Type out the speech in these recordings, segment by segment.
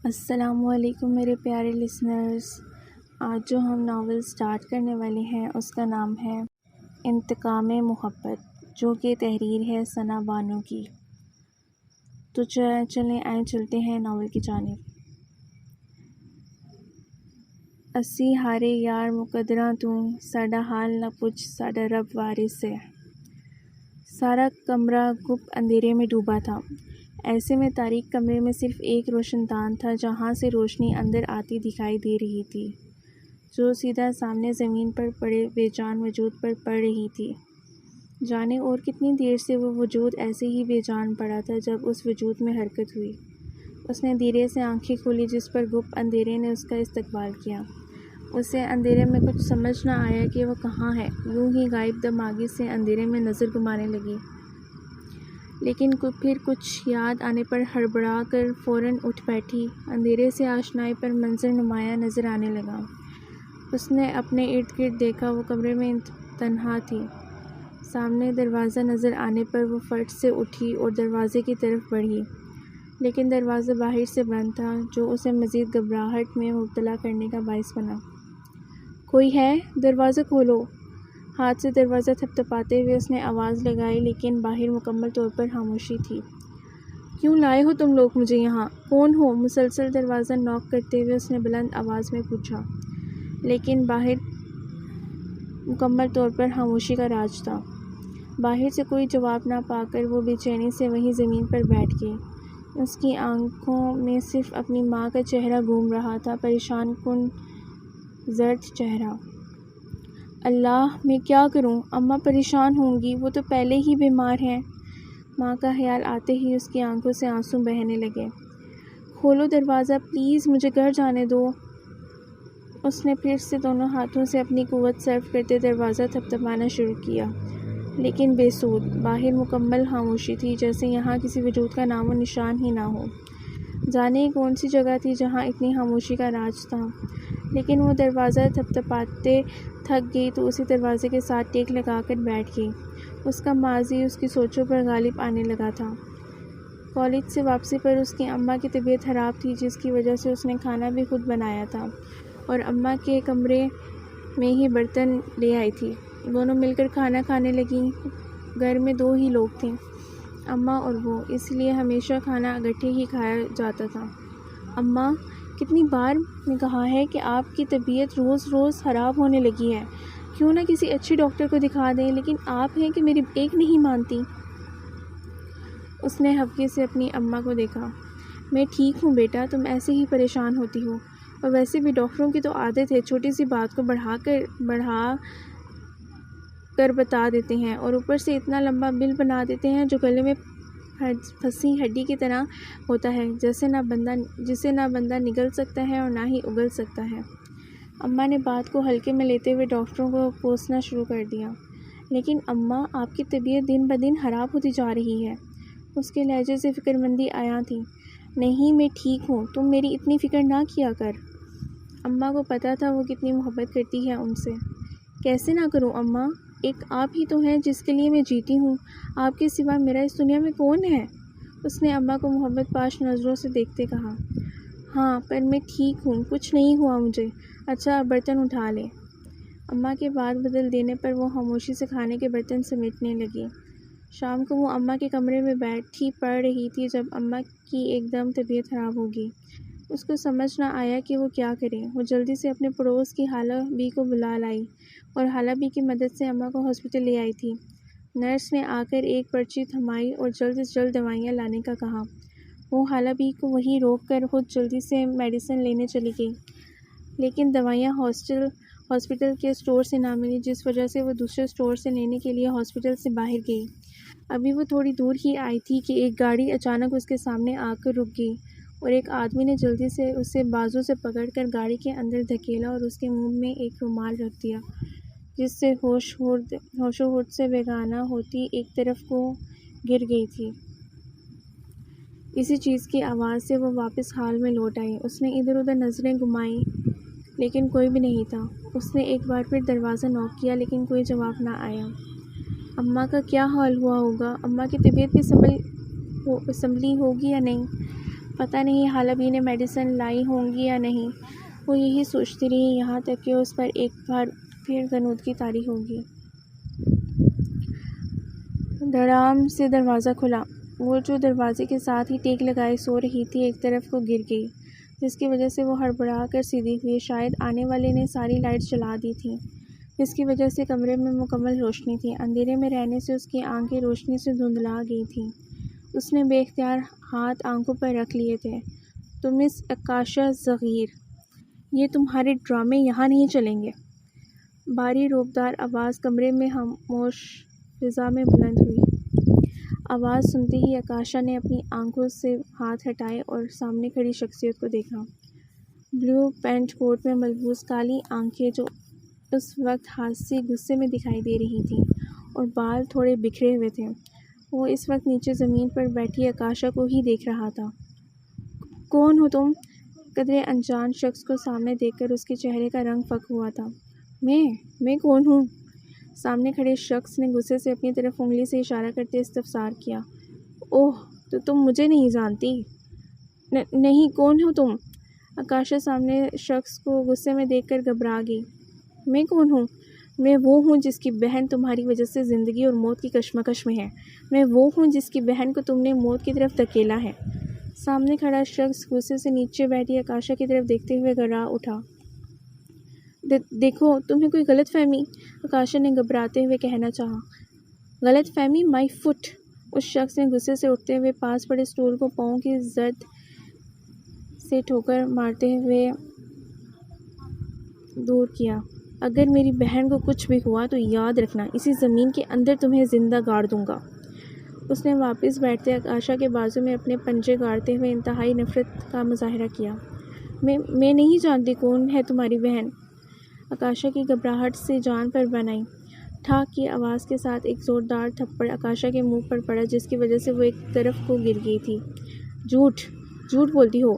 السلام علیکم میرے پیارے لسنرز۔ آج جو ہم ناول سٹارٹ کرنے والے ہیں اس کا نام ہے انتقام محبت، جو کہ تحریر ہے ثنا بانو کی۔ تو چلیں آئیں چلتے ہیں ناول کی جانب۔ اسی ہارے یار مقدراں تو ساڈا حال نہ پوچھ، ساڈا رب وارث ہے۔ سارا کمرہ گپ اندھیرے میں ڈوبا تھا۔ ایسے میں تاریک کمرے میں صرف ایک روشن دان تھا جہاں سے روشنی اندر آتی دکھائی دے رہی تھی، جو سیدھا سامنے زمین پر پڑے بے جان وجود پر پڑ رہی تھی۔ جانے اور کتنی دیر سے وہ وجود ایسے ہی بے جان پڑا تھا جب اس وجود میں حرکت ہوئی۔ اس نے دھیرے سے آنکھیں کھولی جس پر گپ اندھیرے نے اس کا استقبال کیا۔ اسے اندھیرے میں کچھ سمجھ نہ آیا کہ وہ کہاں ہے، یوں ہی غائب دماغی سے اندھیرے میں نظر گھمانے لگی، لیکن پھر کچھ یاد آنے پر ہڑبڑا کر فوراً اٹھ بیٹھی۔ اندھیرے سے آشنائی پر منظر نمایاں نظر آنے لگا۔ اس نے اپنے ارد گرد دیکھا، وہ کمرے میں تنہا تھی۔ سامنے دروازہ نظر آنے پر وہ فٹ سے اٹھی اور دروازے کی طرف بڑھی، لیکن دروازہ باہر سے بند تھا، جو اسے مزید گھبراہٹ میں مبتلا کرنے کا باعث بنا۔ کوئی ہے؟ دروازہ کھولو! ہاتھ سے دروازہ تھپتھپاتے ہوئے اس نے آواز لگائی، لیکن باہر مکمل طور پر خاموشی تھی۔ کیوں لائے ہو تم لوگ مجھے یہاں؟ کون ہو؟ مسلسل دروازہ نوک کرتے ہوئے اس نے بلند آواز میں پوچھا، لیکن باہر مکمل طور پر خاموشی کا راج تھا۔ باہر سے کوئی جواب نہ پا کر وہ بے چینی سے وہیں زمین پر بیٹھ گئی۔ اس کی آنکھوں میں صرف اپنی ماں کا چہرہ گھوم رہا تھا، پریشان کن زرد چہرہ۔ اللہ، میں کیا کروں؟ اماں پریشان ہوں گی، وہ تو پہلے ہی بیمار ہیں۔ ماں کا خیال آتے ہی اس کی آنکھوں سے آنسو بہنے لگے۔ کھولو دروازہ پلیز، مجھے گھر جانے دو۔ اس نے پھر سے دونوں ہاتھوں سے اپنی قوت صرف کرتے دروازہ تھپتھپانا شروع کیا، لیکن بے سود۔ باہر مکمل خاموشی تھی، جیسے یہاں کسی وجود کا نام و نشان ہی نہ ہو۔ جانے یہ کون سی جگہ تھی جہاں اتنی خاموشی کا راج تھا؟ لیکن وہ دروازہ تھپتھپاتے تھک گئی تو اسی دروازے کے ساتھ ٹیک لگا کر بیٹھ گئی۔ اس کا ماضی اس کی سوچوں پر غالب آنے لگا تھا۔ کالج سے واپسی پر اس کی اماں کی طبیعت خراب تھی، جس کی وجہ سے اس نے کھانا بھی خود بنایا تھا اور اماں کے کمرے میں ہی برتن لے آئی تھی۔ دونوں مل کر کھانا کھانے لگیں۔ گھر میں دو ہی لوگ تھے، اماں اور وہ، اس لیے ہمیشہ کھانا اکٹھے ہی کھایا جاتا تھا۔ اماں، کتنی بار میں کہا ہے کہ آپ کی طبیعت روز روز خراب ہونے لگی ہے، کیوں نہ کسی اچھے ڈاکٹر کو دکھا دیں، لیکن آپ ہیں کہ میری ایک نہیں مانتی۔ اس نے خفگی سے اپنی اماں کو دیکھا۔ میں ٹھیک ہوں بیٹا، تم ایسے ہی پریشان ہوتی ہو، اور ویسے بھی ڈاکٹروں کی تو عادت ہے چھوٹی سی بات کو بڑھا کر بتا دیتے ہیں، اور اوپر سے اتنا لمبا بل بنا دیتے ہیں جو گلے میں پھنسی ہڈی کی طرح ہوتا ہے، جسے نہ بندہ نگل سکتا ہے اور نہ ہی اگل سکتا ہے۔ اماں نے بات کو ہلکے میں لیتے ہوئے ڈاکٹروں کو کوسنا شروع کر دیا۔ لیکن اماں، آپ کی طبیعت دن بدن خراب ہوتی جا رہی ہے۔ اس کے لہجے سے فکرمندی عیاں تھی۔ نہیں، میں ٹھیک ہوں، تم میری اتنی فکر نہ کیا کر۔ اماں کو پتہ تھا وہ کتنی محبت کرتی ہے ان سے۔ کیسے نہ کروں اماں؟ ایک آپ ہی تو ہیں جس کے لیے میں جیتی ہوں، آپ کے سوا میرا اس دنیا میں کون ہے؟ اس نے اماں کو محبت پاش نظروں سے دیکھتے کہا۔ ہاں، پر میں ٹھیک ہوں، کچھ نہیں ہوا مجھے۔ اچھا، اب برتن اٹھا لے۔ اماں کے بات بدل دینے پر وہ خاموشی سے کھانے کے برتن سمیٹنے لگی۔ شام کو وہ اماں کے کمرے میں بیٹھی پڑھ رہی تھی جب اماں کی ایک دم طبیعت خراب ہو گئی۔ اس کو سمجھ نہ آیا کہ وہ کیا کرے۔ وہ جلدی سے اپنے پڑوس کی حالہ بی کو بلا لائی اور حالہ بی کی مدد سے اماں کو ہاسپٹل لے آئی تھی۔ نرس نے آ کر ایک پرچی تھمائی اور جلد از جلد دوائیاں لانے کا کہا۔ وہ حالہ بی کو وہیں روک کر خود جلدی سے میڈیسن لینے چلی گئی، لیکن دوائیاں ہاسپٹل کے اسٹور سے نہ ملی، جس وجہ سے وہ دوسرے اسٹور سے لینے کے لیے ہاسپٹل سے باہر گئی۔ ابھی وہ تھوڑی دور ہی آئی تھی کہ ایک گاڑی اچانک اس کے سامنے آ کر رک گئی، اور ایک آدمی نے جلدی سے اسے بازو سے پکڑ کر گاڑی کے اندر دھکیلا اور اس کے منہ میں ایک رومال رکھ دیا، جس سے ہوش و ہوش سے بیگانہ ہوتی ایک طرف کو گر گئی تھی۔ اسی چیز کی آواز سے وہ واپس حال میں لوٹ آئی۔ اس نے ادھر ادھر نظریں گھمائیں، لیکن کوئی بھی نہیں تھا۔ اس نے ایک بار پھر دروازہ نوک کیا، لیکن کوئی جواب نہ آیا۔ اماں کا کیا حال ہوا ہوگا؟ اماں کی طبیعت بھی سنبھلی ہوگی یا نہیں؟ پتہ نہیں حالبی نے میڈیسن لائی ہوں گی یا نہیں، وہ یہی سوچتی رہی یہاں تک کہ اس پر ایک بار پھر غنودگی طاری ہوگی۔ دھڑام سے دروازہ کھلا۔ وہ جو دروازے کے ساتھ ہی ٹیک لگائے سو رہی تھی ایک طرف کو گر گئی، جس کی وجہ سے وہ ہڑبڑا کر سیدھی ہوئی۔ شاید آنے والے نے ساری لائٹس جلا دی تھیں، جس کی وجہ سے کمرے میں مکمل روشنی تھی۔ اندھیرے میں رہنے سے اس کی آنکھیں روشنی سے دھندلا گئی تھیں۔ اس نے بے اختیار ہاتھ آنکھوں پر رکھ لیے تھے۔ تو مس آکاشا صغیر، یہ تمہارے ڈرامے یہاں نہیں چلیں گے۔ بھاری روبدار آواز کمرے میں خاموش فضا میں بلند ہوئی۔ آواز سنتے ہی آکاشا نے اپنی آنکھوں سے ہاتھ ہٹائے اور سامنے کھڑی شخصیت کو دیکھا۔ بلیو پینٹ کوٹ میں ملبوس کالی آنکھیں جو اس وقت خاصی غصے میں دکھائی دے رہی تھیں اور بال تھوڑے بکھرے ہوئے تھے۔ وہ اس وقت نیچے زمین پر بیٹھی آکاشا کو ہی دیکھ رہا تھا۔ کون ہو تم؟ قدرے انجان شخص کو سامنے دیکھ کر اس کے چہرے کا رنگ فک ہوا تھا۔ میں کون ہوں؟ سامنے کھڑے شخص نے غصے سے اپنی طرف انگلی سے اشارہ کرتے استفسار کیا۔ اوہ، تو تم مجھے نہیں جانتی؟ نہیں، کون ہو تم؟ آکاشا سامنے شخص کو غصے میں دیکھ کر گھبرا گئی۔ میں کون ہوں؟ میں وہ ہوں جس کی بہن تمہاری وجہ سے زندگی اور موت کی کشمکش میں ہے۔ میں وہ ہوں جس کی بہن کو تم نے موت کی طرف دھکیلا ہے۔ سامنے کھڑا شخص غصے سے نیچے بیٹھی آکاشا کی طرف دیکھتے ہوئے گھبرا اٹھا۔ دیکھو، تمہیں کوئی غلط فہمی، آکاشا نے گھبراتے ہوئے کہنا چاہا۔ غلط فہمی؟ مائی فٹ! اس شخص نے غصے سے اٹھتے ہوئے پاس پڑے اسٹول کو پاؤں کی زد سے ٹھوکر مارتے ہوئے دور کیا۔ اگر میری بہن کو کچھ بھی ہوا تو یاد رکھنا اسی زمین کے اندر تمہیں زندہ گاڑ دوں گا۔ اس نے واپس بیٹھتے آکاشا کے بازو میں اپنے پنجے گاڑتے ہوئے انتہائی نفرت کا مظاہرہ کیا۔ میں نہیں جانتی کون ہے تمہاری بہن۔ آکاشا کی گھبراہٹ سے جان پر بن آئی۔ ٹھاک کی آواز کے ساتھ ایک زوردار تھپڑ آکاشا کے منہ پر پڑا جس کی وجہ سے وہ ایک طرف کو گر گئی تھی۔ جھوٹ بولتی ہو!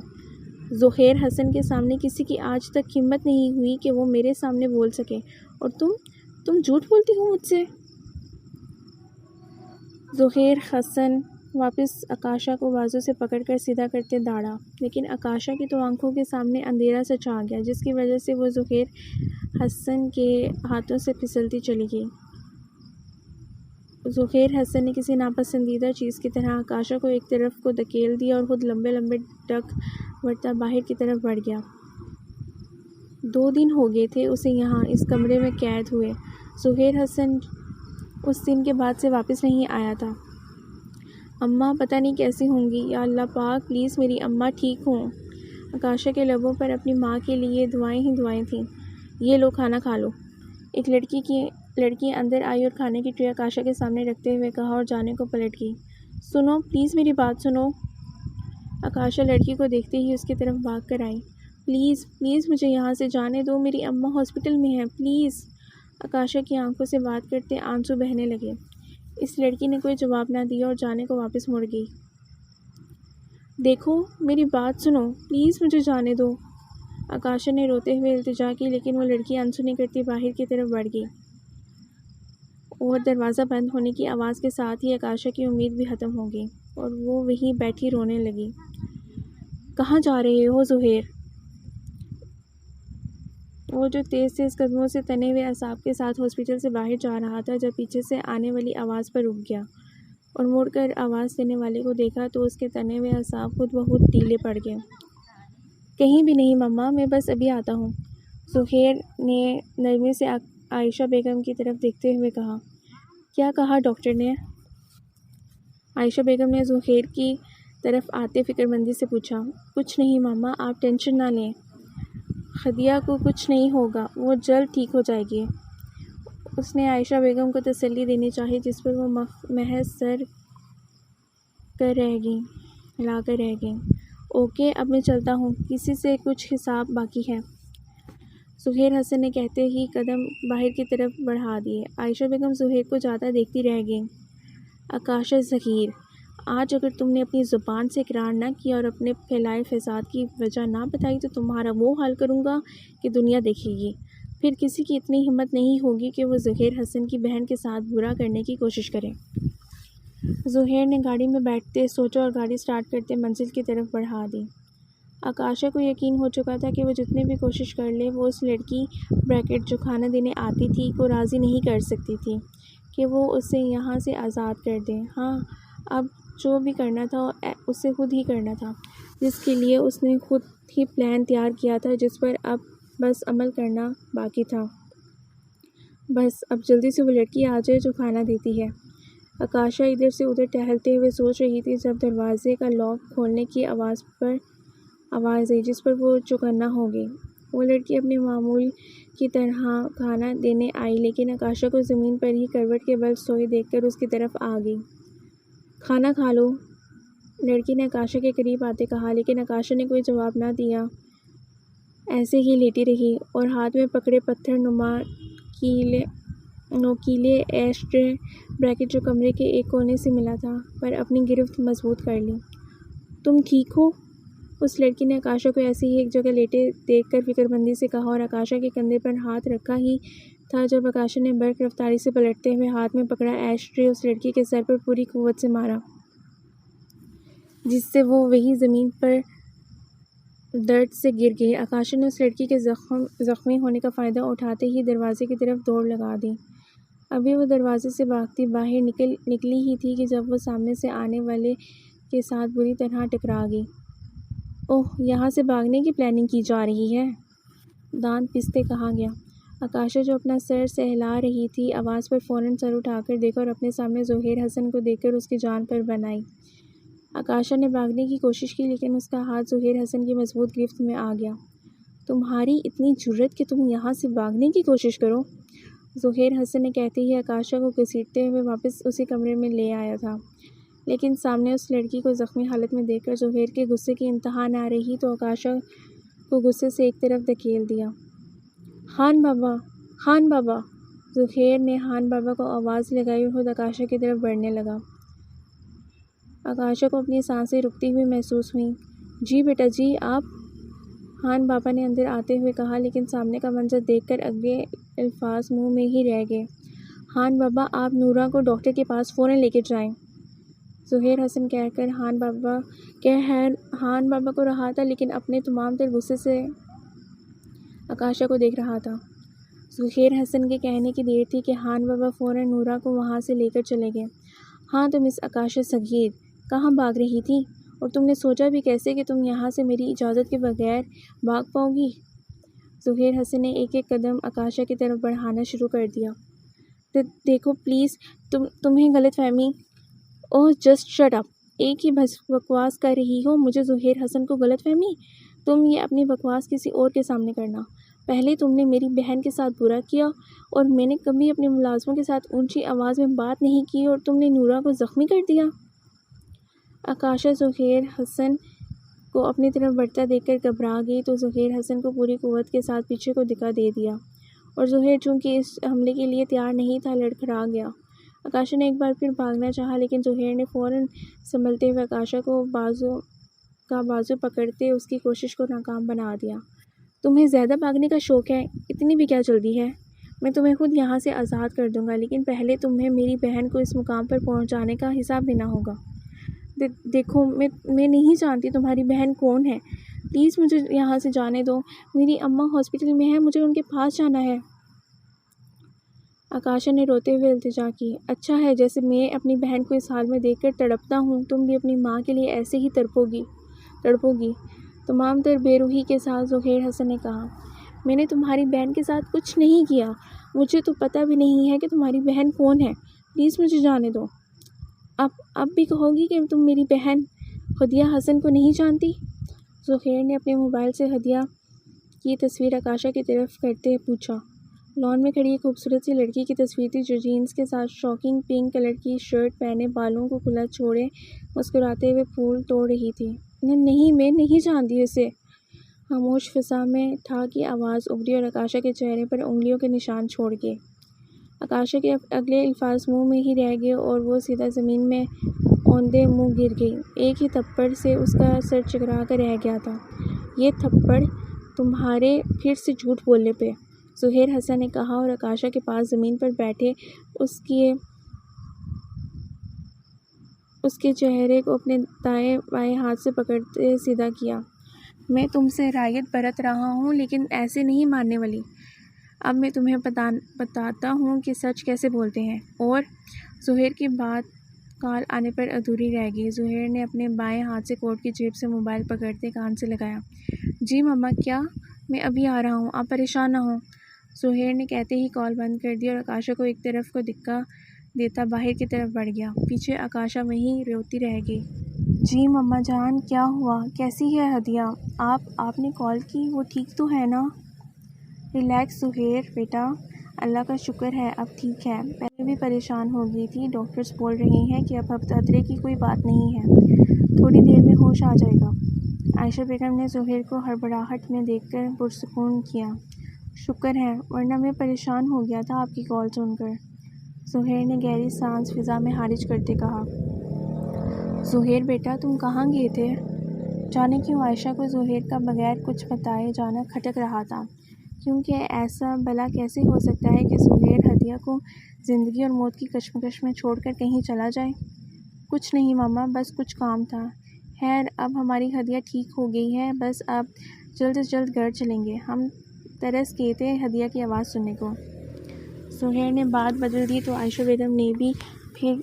ظہیر حسن کے سامنے کسی کی آج تک ہمت نہیں ہوئی کہ وہ میرے سامنے بول سکے، اور تم جھوٹ بولتی ہو مجھ سے؟ ظہیر حسن واپس آکاشا کو بازو سے پکڑ کر سیدھا کرتے دوڑا، لیکن آکاشا کی تو آنکھوں کے سامنے اندھیرا سا چھا گیا، جس کی وجہ سے وہ ظہیر حسن کے ہاتھوں سے پھسلتی چلی گئی۔ ظہیر حسن نے کسی ناپسندیدہ چیز کی طرح آکاشا کو ایک طرف کو دھکیل دیا اور خود لمبے لمبے ڈگ ورتا باہر کی طرف بڑھ گیا۔ 2 دن ہو گئے تھے اسے یہاں اس کمرے میں قید ہوئے۔ ظہیر حسن اس دن کے بعد سے واپس نہیں آیا تھا۔ اماں پتہ نہیں کیسی ہوں گی، یا اللہ پاک پلیز میری اماں ٹھیک ہوں۔ آکاشا کے لبوں پر اپنی ماں کے لیے دعائیں ہی دعائیں تھیں۔ یہ لو کھانا کھا لو۔ ایک لڑکی اندر آئی اور کھانے کی ٹرے آکاشا کے سامنے رکھتے ہوئے کہا اور جانے کو پلٹ گئی۔ سنو پلیز، میری بات سنو۔ آکاشا لڑکی کو دیکھتے ہی اس کی طرف بھاگ کر آئی۔ پلیز مجھے یہاں سے جانے دو، میری اماں ہاسپٹل میں ہے، پلیز۔ آکاشا کی آنکھوں سے بات کرتے آنسو بہنے لگے۔ اس لڑکی نے کوئی جواب نہ دیا اور جانے کو واپس مڑ گئی۔ دیکھو میری بات سنو، پلیز مجھے جانے دو، آکاشا نے روتے ہوئے التجا کی، لیکن وہ لڑکی انسنی کرتی باہر کی طرف بڑھ گئی اور دروازہ بند ہونے کی آواز کے ساتھ ہی آکاشا کی امید بھی ختم ہو گئی اور وہ وہیں بیٹھی رونے لگی۔ کہاں جا رہے ہو ظہیر؟ وہ جو تیز قدموں سے تنے ہوئے اعصاب کے ساتھ ہاسپٹل سے باہر جا رہا تھا، جب پیچھے سے آنے والی آواز پر رک گیا اور مڑ کر آواز دینے والے کو دیکھا تو اس کے تنے ہوئے اعصاب خود بخود ڈھیلے پڑ گئے۔ کہیں بھی نہیں مما، میں بس ابھی آتا ہوں، ظہیر نے نرمی سے عائشہ بیگم کی طرف دیکھتے ہوئے کہا۔ کیا کہا ڈاکٹر نے؟ عائشہ بیگم نے ظہیر کی طرف آتے فکر مندی سے پوچھا۔ کچھ نہیں مما، آپ ٹینشن نہ لیں، خدیجہ کو کچھ نہیں ہوگا، وہ جلد ٹھیک ہو جائے گی، اس نے عائشہ بیگم کو تسلی دینی چاہی، جس پر وہ محض سر ہلا کر رہ گئیں۔ اوکے، اب میں چلتا ہوں، کسی سے کچھ حساب باقی ہے، ظہیر حسن نے کہتے ہی قدم باہر کی طرف بڑھا دیے۔ عائشہ بیگم ظہیر کو جاتا دیکھتی رہ گئیں۔ آکاشا صغیر، آج اگر تم نے اپنی زبان سے اقرار نہ کیا اور اپنے پھیلائے فساد کی وجہ نہ بتائی تو تمہارا وہ حال کروں گا کہ دنیا دیکھے گی۔ پھر کسی کی اتنی ہمت نہیں ہوگی کہ وہ ظہیر حسن کی بہن کے ساتھ برا کرنے کی کوشش کرے۔ زہیر نے گاڑی میں بیٹھتے سوچا اور گاڑی سٹارٹ کرتے منزل کی طرف بڑھا دی۔ آکاشا کو یقین ہو چکا تھا کہ وہ جتنی بھی کوشش کر لے وہ اس لڑکی بریکٹ جو کھانا دینے آتی تھی کو راضی نہیں کر سکتی تھی کہ وہ اسے یہاں سے آزاد کر دے۔ ہاں، اب جو بھی کرنا تھا اسے خود ہی کرنا تھا، جس کے لیے اس نے خود ہی پلان تیار کیا تھا، جس پر اب بس عمل کرنا باقی تھا۔ بس اب جلدی سے وہ لڑکی آ جائے جو کھانا دیتی ہے۔ آکاشا ادھر سے ادھر ٹہلتے ہوئے سوچ رہی تھی جب دروازے کا لاک کھولنے کی آواز آئی، جس پر وہ چوکنا ہو گئی۔ وہ لڑکی اپنے معمول کی طرح کھانا دینے آئی، لیکن آکاشا کو زمین پر ہی کروٹ کے بل سوئی دیکھ کر اس کی طرف آ گئی۔ کھانا کھا لو، لڑکی نے آکاشا کے قریب آتے کہا، لیکن آکاشا نے کوئی جواب نہ دیا، ایسے ہی لیٹی رہی اور ہاتھ میں پکڑے پتھر نما نوکیلے ایش ٹرے بریکٹ جو کمرے کے ایک کونے سے ملا تھا پر اپنی گرفت مضبوط کر لی۔ تم ٹھیک ہو؟ اس لڑکی نے آکاشا کو ایسے ہی ایک جگہ لیٹے دیکھ کر فکر مندی سے کہا اور آکاشا کے کندھے پر ہاتھ رکھا ہی تھا جب آکاشا نے برق رفتاری سے پلٹتے ہوئے ہاتھ میں پکڑا ایش ٹرے اس لڑکی کے سر پر پوری قوت سے مارا، جس سے وہ وہی زمین پر درد سے گر گئی۔ آکاشا نے اس لڑکی کے زخمی ہونے کا فائدہ اٹھاتے ہی دروازے کی طرف دوڑ لگا دی۔ ابھی وہ دروازے سے بھاگتی باہر نکلی ہی تھی کہ جب وہ سامنے سے آنے والے کے ساتھ بری طرح ٹکرا گئی۔ اوہ، یہاں سے بھاگنے کی پلاننگ کی جا رہی ہے، دانت پیستے کہا گیا۔ آکاشا جو اپنا سر سہلا رہی تھی آواز پر فوراً سر اٹھا کر دیکھا اور اپنے سامنے زہیر حسن کو دیکھ کر اس کی جان پر بن آئی۔ آکاشا نے بھاگنے کی کوشش کی لیکن اس کا ہاتھ زہیر حسن کی مضبوط گرفت میں آ گیا۔ تمہاری اتنی جرأت کہ تم یہاں سے بھاگنے کی کوشش کرو، زہیر حسن نے کہتے ہی آکاشا کو گھسیٹتے ہوئے واپس اسی کمرے میں لے آیا تھا، لیکن سامنے اس لڑکی کو زخمی حالت میں دیکھ کر زہیر کے غصے کی انتہا نہ رہی تو آکاشا کو غصے سے ایک طرف دھکیل دیا۔ خان بابا، خان بابا! زہیر نے خان بابا کو آواز لگائی اور خود آکاشا کی طرف بڑھنے لگا۔ آکاشا کو اپنی سانسیں رکتی ہوئی محسوس ہوئیں۔ جی بیٹا جی، آپ؟ خان بابا نے اندر آتے ہوئے کہا، لیکن سامنے کا منظر دیکھ کر اگلے الفاظ منہ میں ہی رہ گئے۔ خان بابا، آپ نورا کو ڈاکٹر کے پاس فوراً لے کے جائیں، زہیر حسن کہہ کر خان بابا کو رہا تھا لیکن اپنے تمام تر غصے سے آکاشا کو دیکھ رہا تھا۔ زہیر حسن کے کہنے کی دیر تھی کہ خان بابا فوراً نورا کو وہاں سے لے کر چلے گئے۔ ہاں تو مس آکاشا صغیر، کہاں بھاگ رہی تھی؟ اور تم نے سوچا بھی کیسے کہ تم یہاں سے میری اجازت کے بغیر بھاگ پاؤ گی؟ زہیر حسن نے ایک ایک قدم آکاشا کی طرف بڑھانا شروع کر دیا۔ دیکھو پلیز، تمہیں غلط فہمی۔ اوہ جسٹ شٹ اپ، ایک ہی بکواس کر رہی ہو۔ مجھے زہیر حسن کو غلط فہمی؟ تم یہ اپنی بکواس کسی اور کے سامنے کرنا۔ پہلے تم نے میری بہن کے ساتھ برا کیا اور میں نے کبھی اپنے ملازموں کے ساتھ اونچی آواز میں بات نہیں کی اور تم نے نورا کو زخمی کر دیا۔ آکاشا زہیر حسن کو اپنی طرف بڑھتا دیکھ کر گھبرا گئی تو زہیر حسن کو پوری قوت کے ساتھ پیچھے کو دھکا دے دیا اور زہیر چونکہ اس حملے کے لیے تیار نہیں تھا لڑکھڑا گیا۔ آکاشا نے ایک بار پھر بھاگنا چاہا لیکن زہیر نے فوراً سنبھلتے ہوئے آکاشا کو بازو پکڑتے اس کی کوشش کو ناکام بنا دیا۔ تمہیں زیادہ بھاگنے کا شوق ہے، اتنی بھی کیا جلدی ہے؟ میں تمہیں خود یہاں سے آزاد کر دوں گا، لیکن پہلے تمہیں میری بہن کو اس مقام پر پہنچانے کا حساب دینا ہوگا۔ دیکھو میں نہیں جانتی تمہاری بہن کون ہے، پلیز مجھے یہاں سے جانے دو، میری اماں ہاسپٹل میں ہے، مجھے ان کے پاس جانا ہے۔ آکاشا نے روتے ہوئے التجا کی۔ اچھا ہے، جیسے میں اپنی بہن کو اس حال میں دیکھ کر تڑپتا ہوں تم بھی اپنی ماں کے لیے ایسے ہی تڑپو گی، تمام تر بے روحی کے ساتھ زہیر حسن نے کہا۔ میں نے تمہاری بہن کے ساتھ کچھ نہیں کیا، مجھے تو پتہ بھی نہیں ہے کہ تمہاری بہن کون ہے، پلیز مجھے جانے دو۔ اب بھی کہو گی کہ تم میری بہن ہدیہ حسن کو نہیں جانتی؟ زہیر نے اپنے موبائل سے ہدیہ کی تصویر آکاشا کی طرف کرتے پوچھا۔ لان میں کھڑی ایک خوبصورت سی لڑکی کی تصویر تھی جو جینس کے ساتھ شاکنگ پنک کلر کی شرٹ پہنے بالوں کو کھلا چھوڑے مسکراتے ہوئے پھول توڑ رہی تھی۔ نہیں، میں نہیں جانتی اسے، خاموش فضا میں ٹھا کی آواز ابھری اور آکاشا کے چہرے پر انگلیوں کے نشان چھوڑ گئے۔ آکاشا کے اگلے الفاظ منہ میں ہی رہ گئے اور وہ سیدھا زمین میں اوندھے منہ گر گئی۔ ایک ہی تھپڑ سے اس کا سر چکرا کر رہ گیا تھا۔ یہ تھپڑ تمہارے پھر سے جھوٹ بولنے پہ، زہیر حسن نے کہا اور آکاشا کے پاس زمین پر بیٹھے اس کے اس کے چہرے کو اپنے دائیں بائیں ہاتھ سے پکڑتے سیدھا کیا۔ میں تم سے رعایت برت رہا ہوں لیکن ایسے نہیں ماننے والی۔ اب میں تمہیں بتاتا ہوں کہ سچ کیسے بولتے ہیں۔ اور زہیر کی بات کال آنے پر ادھوری رہ گئی۔ زہیر نے اپنے بائیں ہاتھ سے کوٹ کی جیب سے موبائل پکڑتے کان سے لگایا۔ جی ماما کیا؟ میں ابھی آ رہا ہوں، آپ پریشان نہ ہوں۔ زہیر نے کہتے ہی کال بند کر دی اور آکاشا کو ایک طرف کو دھکا دیتا باہر کی طرف بڑھ گیا۔ پیچھے آکاشا وہیں روتی رہ گئی۔ جی ماما جان کیا ہوا؟ کیسی ہے ہدیہ؟ آپ نے کال کی، وہ ٹھیک تو ہے نا؟ ریلیکس زہیر بیٹا، اللہ کا شکر ہے اب ٹھیک ہے۔ پہلے بھی پریشان ہو گئی تھی، ڈاکٹرز بول رہے ہیں کہ اب خطرے کی کوئی بات نہیں ہے، تھوڑی دیر میں ہوش آ جائے گا۔ عائشہ بیگم نے زہیر کو ہڑبڑاہٹ میں دیکھ کر پرسکون کیا۔ شکر ہے، ورنہ میں پریشان ہو گیا تھا آپ کی کال سن کر۔ زہیر نے گہری سانس فضا میں خارج کرتے کہا۔ زہیر بیٹا تم کہاں گئے تھے؟ جانے کیوں عائشہ کو زہیر کا بغیر کچھ بتائے جانا کھٹک رہا تھا، کیونکہ ایسا بھلا کیسے ہو سکتا ہے کہ زہیر ہدیہ کو زندگی اور موت کی کشمکش میں چھوڑ کر کہیں چلا جائے؟ کچھ نہیں ماما، بس کچھ کام تھا۔ خیر اب ہماری ہدیہ ٹھیک ہو گئی ہے، بس اب جلد از جلد گھر چلیں گے۔ ہم ترس گئے تھے ہدیہ کی آواز سننے کو۔ زہیر نے بات بدل دی تو عائشہ بیگم نے بھی پھر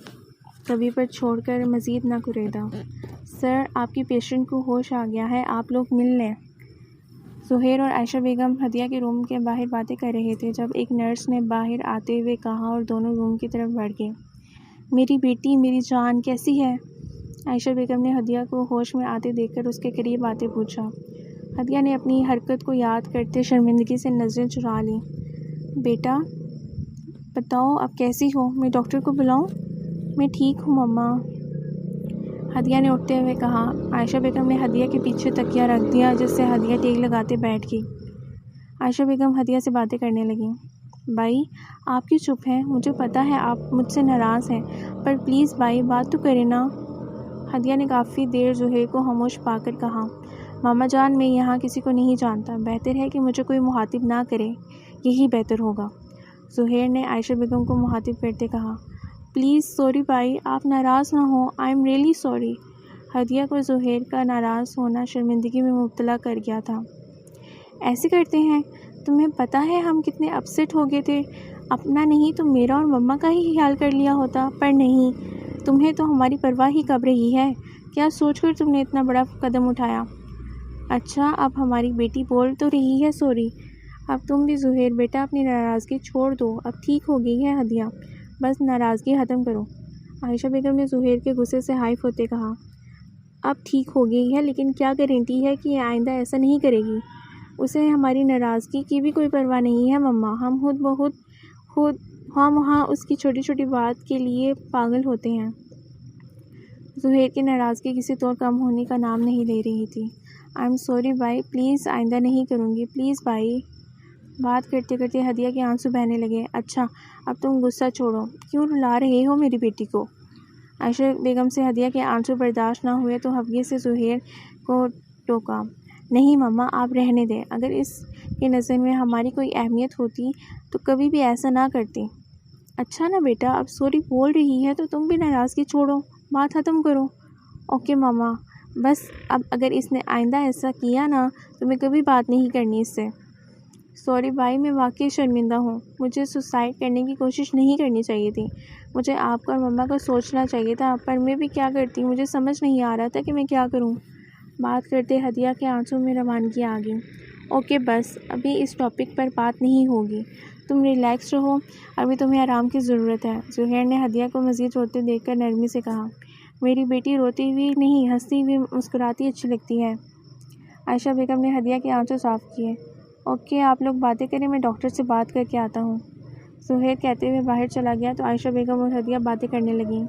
کبھی پر چھوڑ کر مزید نہ کریدا۔ سر آپ کی پیشنٹ کو ہوش آ گیا ہے، آپ لوگ مل لیں۔ زہیر اور عائشہ بیگم ہدیہ کے روم کے باہر باتیں کر رہے تھے جب ایک نرس نے باہر آتے ہوئے کہا اور دونوں روم کی طرف بڑھ گئے۔ میری بیٹی، میری جان کیسی ہے؟ عائشہ بیگم نے ہدیہ کو ہوش میں آتے دیکھ کر اس کے قریب آتے پوچھا۔ ہدیہ نے اپنی حرکت کو یاد کرتے شرمندگی سے نظریں چرا لیں۔ بیٹا بتاؤ اب کیسی ہو؟ میں ڈاکٹر کو بلاؤں؟ میں ٹھیک ہوں مما، ہدیہ نے اٹھتے ہوئے کہا۔ عائشہ بیگم نے ہدیہ کے پیچھے تکیہ رکھ دیا جس سے ہدیہ ٹیک لگاتے بیٹھ گئی۔ عائشہ بیگم ہدیہ سے باتیں کرنے لگیں۔ بھائی آپ کیوں چپ ہیں؟ مجھے پتہ ہے آپ مجھ سے ناراض ہیں، پر پلیز بھائی بات تو کریں نا۔ ہدیہ نے کافی دیر زہیر کو خاموش پا کر کہا۔ ماما جان میں یہاں کسی کو نہیں جانتا، بہتر ہے کہ مجھے کوئی مخاطب نہ کرے، یہی بہتر ہوگا۔ زہیر نے عائشہ بیگم کو مخاطب کرتے کہا۔ پلیز سوری بھائی، آپ ناراض نہ ہوں، آئی ایم ریئلی سوری۔ ہدیہ کو زہیر کا ناراض ہونا شرمندگی میں مبتلا کر گیا تھا۔ ایسے کرتے ہیں؟ تمہیں پتہ ہے ہم کتنے اپسیٹ ہو گئے تھے، اپنا نہیں تو میرا اور مما کا ہی خیال کر لیا ہوتا، پر نہیں، تمہیں تو ہماری پرواہ ہی کب رہی ہے؟ کیا سوچ کر تم نے اتنا بڑا قدم اٹھایا؟ اچھا اب ہماری بیٹی بول تو رہی ہے سوری۔ اب تم بھی زہیر بیٹا اپنی ناراضگی چھوڑ دو، اب ٹھیک ہو گئی ہے ہدیہ، بس ناراضگی ختم کرو۔ عائشہ بیگم نے زہیر کے غصے سے ہائف ہوتے کہا۔ اب ٹھیک ہو گئی ہے لیکن کیا گارنٹی ہے کہ یہ آئندہ ایسا نہیں کرے گی؟ اسے ہماری ناراضگی کی بھی کوئی پرواہ نہیں ہے مما، ہم خود وہاں اس کی چھوٹی چھوٹی بات کے لیے پاگل ہوتے ہیں۔ زہیر کی ناراضگی کسی طور کم ہونے کا نام نہیں لے رہی تھی۔ آئی ایم سوری بھائی، پلیز آئندہ نہیں کروں گی، پلیز بھائی۔ بات کرتے کرتے ہدیہ کے آنسو بہنے لگے۔ اچھا اب تم غصہ چھوڑو، کیوں رلا رہے ہو میری بیٹی کو؟ عائشہ بیگم سے ہدیہ کے آنسو برداشت نہ ہوئے تو خفگی سے زہیر کو ٹوکا۔ نہیں مما آپ رہنے دیں، اگر اس کے نظر میں ہماری کوئی اہمیت ہوتی تو کبھی بھی ایسا نہ کرتی۔ اچھا نا بیٹا اب سوری بول رہی ہے تو تم بھی ناراضگی چھوڑو، بات ختم کرو۔ اوکے ماما، بس اب اگر اس نے آئندہ ایسا کیا نا تو میں کبھی بات نہیں کرنی اس سے۔ سوری بھائی میں واقعی شرمندہ ہوں، مجھے سوسائڈ کرنے کی کوشش نہیں کرنی چاہیے تھی، مجھے آپ کا اور مما کا سوچنا چاہیے تھا، پر میں بھی کیا کرتی، مجھے سمجھ نہیں آ رہا تھا کہ میں کیا کروں۔ بات کرتے ہدیہ کے آنسوں میں روانگی آ گئی۔ اوکے بس ابھی اس ٹاپک پر بات نہیں ہوگی، تم ریلیکس رہو، ابھی تمہیں آرام کی ضرورت ہے۔ زہیر نے ہدیہ کو مزید روتے دیکھ کر نرمی سے کہا۔ میری بیٹی روتی ہوئی نہیں، ہنستی ہوئی مسکراتی اچھی لگتی ہے۔ عائشہ بیگم نے ہدیہ کے آنسو صاف کیے۔ اوکے آپ لوگ باتیں کریں، میں ڈاکٹر سے بات کر کے آتا ہوں۔ زہیر کہتے ہوئے باہر چلا گیا تو عائشہ بیگم اور ہدیہ باتیں کرنے لگیں۔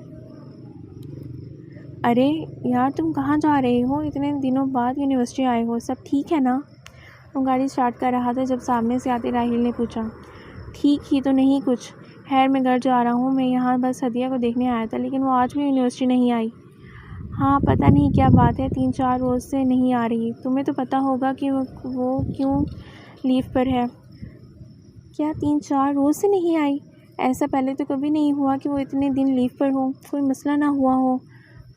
ارے یار تم کہاں جا رہے ہو؟ اتنے دنوں بعد یونیورسٹی آئے ہو، سب ٹھیک ہے نا؟ وہ گاڑی سٹارٹ کر رہا تھا جب سامنے سے آتے راہیل نے پوچھا۔ ٹھیک ہی تو نہیں کچھ، خیر میں گھر جا رہا ہوں، میں یہاں بس ہدیہ کو دیکھنے آیا تھا لیکن وہ آج بھی یونیورسٹی نہیں آئی۔ ہاں پتہ نہیں کیا بات ہے، 3-4 روز سے نہیں آ رہی، تمہیں تو پتہ ہوگا کہ وہ کیوں لیو پر ہے۔ کیا 3-4 روز سے نہیں آئی؟ ایسا پہلے تو کبھی نہیں ہوا کہ وہ اتنے دن لیو پر ہو، کوئی مسئلہ نہ ہوا ہو؟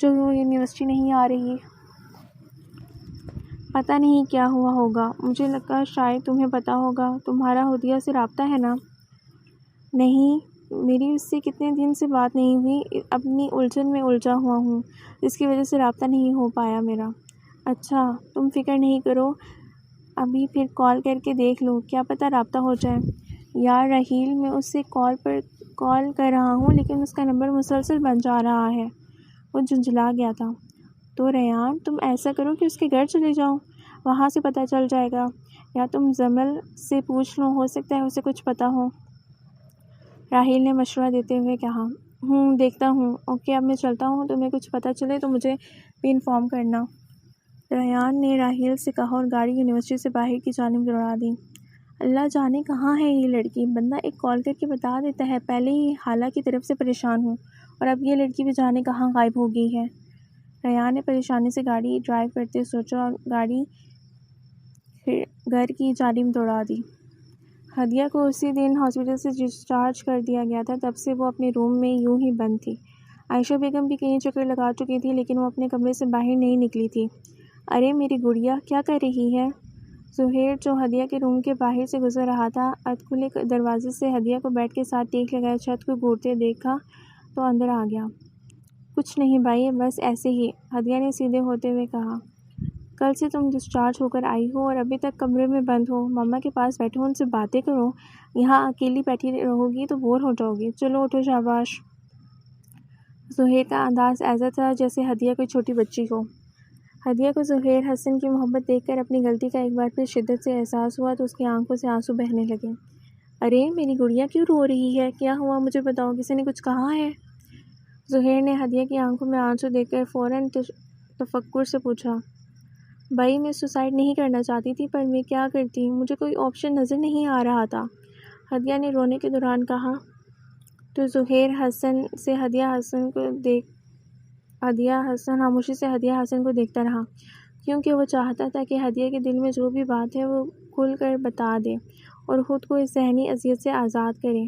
جو وہ یونیورسٹی نہیں آ رہی۔ پتہ نہیں کیا ہوا ہوگا، مجھے لگا شاید تمہیں پتہ ہوگا۔ تمہارا ہدیہ سے رابطہ ہے نا؟ نہیں، میری اس سے کتنے دن سے بات نہیں ہوئی، اپنی الجھن میں الجھا ہوا ہوں، جس کی وجہ سے رابطہ نہیں ہو پایا میرا۔ اچھا، تم فکر نہیں کرو، ابھی پھر کال کر کے دیکھ لو، کیا پتہ رابطہ ہو جائے۔ یار راحیل، میں اس سے کال کر رہا ہوں لیکن اس کا نمبر مسلسل بند جا رہا ہے۔ وہ جھنجھلا گیا تھا۔ تو ریان، تم ایسا کرو کہ اس کے گھر چلے جاؤ، وہاں سے پتہ چل جائے گا، یا تم جمل سے پوچھ لو، ہو سکتا ہے اسے کچھ پتہ ہو۔ راحیل نے مشورہ دیتے ہوئے کہا۔ دیکھتا ہوں۔ اوکے، اب میں چلتا ہوں، تمہیں کچھ پتہ چلے تو مجھے بھی انفارم کرنا۔ ریان نے راحیل سے کہا اور گاڑی یونیورسٹی سے باہر کی جانب دوڑا دی۔ اللہ جانے کہاں ہے یہ لڑکی، بندہ ایک کال کر کے بتا دیتا ہے، پہلے ہی حالہ کی طرف سے پریشان ہوں، اور اب یہ لڑکی بھی جانے کہاں غائب ہو گئی ہے۔ ریان نے پریشانی سے گاڑی ڈرائیو کرتے سوچا اور گاڑی گھر کی جانب دوڑا دی۔ ہدیہ کو اسی دن ہاسپٹل سے ڈسچارج کر دیا گیا تھا، تب سے وہ اپنے روم میں یوں ہی بند تھی۔ عائشہ بیگم بھی کئی چکر لگا چکی تھی لیکن وہ اپنے کمرے سے باہر نہیں نکلی تھی۔ ارے میری گڑیا کیا کر رہی ہے؟ زہیر، جو ہدیہ کے روم کے باہر سے گزر رہا تھا، ادھکھلے دروازے سے ہدیہ کو بیڈ کے ساتھ ٹیک لگائے چھت کو گھورتے دیکھا تو اندر آ گیا۔ کچھ نہیں بھائی، بس ایسے ہی، ہدیہ نے سیدھے ہوتے ہوئے کہا۔ کل سے تم ڈسچارج ہو کر آئی ہو اور ابھی تک کمرے میں بند ہو، ماما کے پاس بیٹھو، ان سے باتیں کرو، یہاں اکیلی بیٹھی رہو گی تو بور ہو جاؤ گی، چلو اٹھو شاباش۔ زہیر کا انداز ایسا تھا جیسے ہدیہ کوئی چھوٹی بچی ہو۔ ہدیہ کو زہیر حسن کی محبت دیکھ کر اپنی غلطی کا ایک بار پھر شدت سے احساس ہوا تو اس کی آنکھوں سے آنسو بہنے لگے۔ ارے میری گڑیا کیوں رو رہی ہے؟ کیا ہوا مجھے بتاؤ، کسی نے کچھ کہا ہے؟ زہیر نے ہدیہ کی آنکھوں میں آنسو دیکھ کر فوراً تفکر سے پوچھا۔ بھائی میں سوسائڈ نہیں کرنا چاہتی تھی، پر میں کیا کرتی، مجھے کوئی آپشن نظر نہیں آ رہا تھا، ہدیہ نے رونے کے دوران کہا۔ تو زہیر حسن سے ہدیہ حسن خاموشی سے ہدیہ حسن کو دیکھتا رہا، کیونکہ وہ چاہتا تھا کہ ہدیہ کے دل میں جو بھی بات ہے وہ کھل کر بتا دے اور خود کو اس ذہنی اذیت سے آزاد کرے۔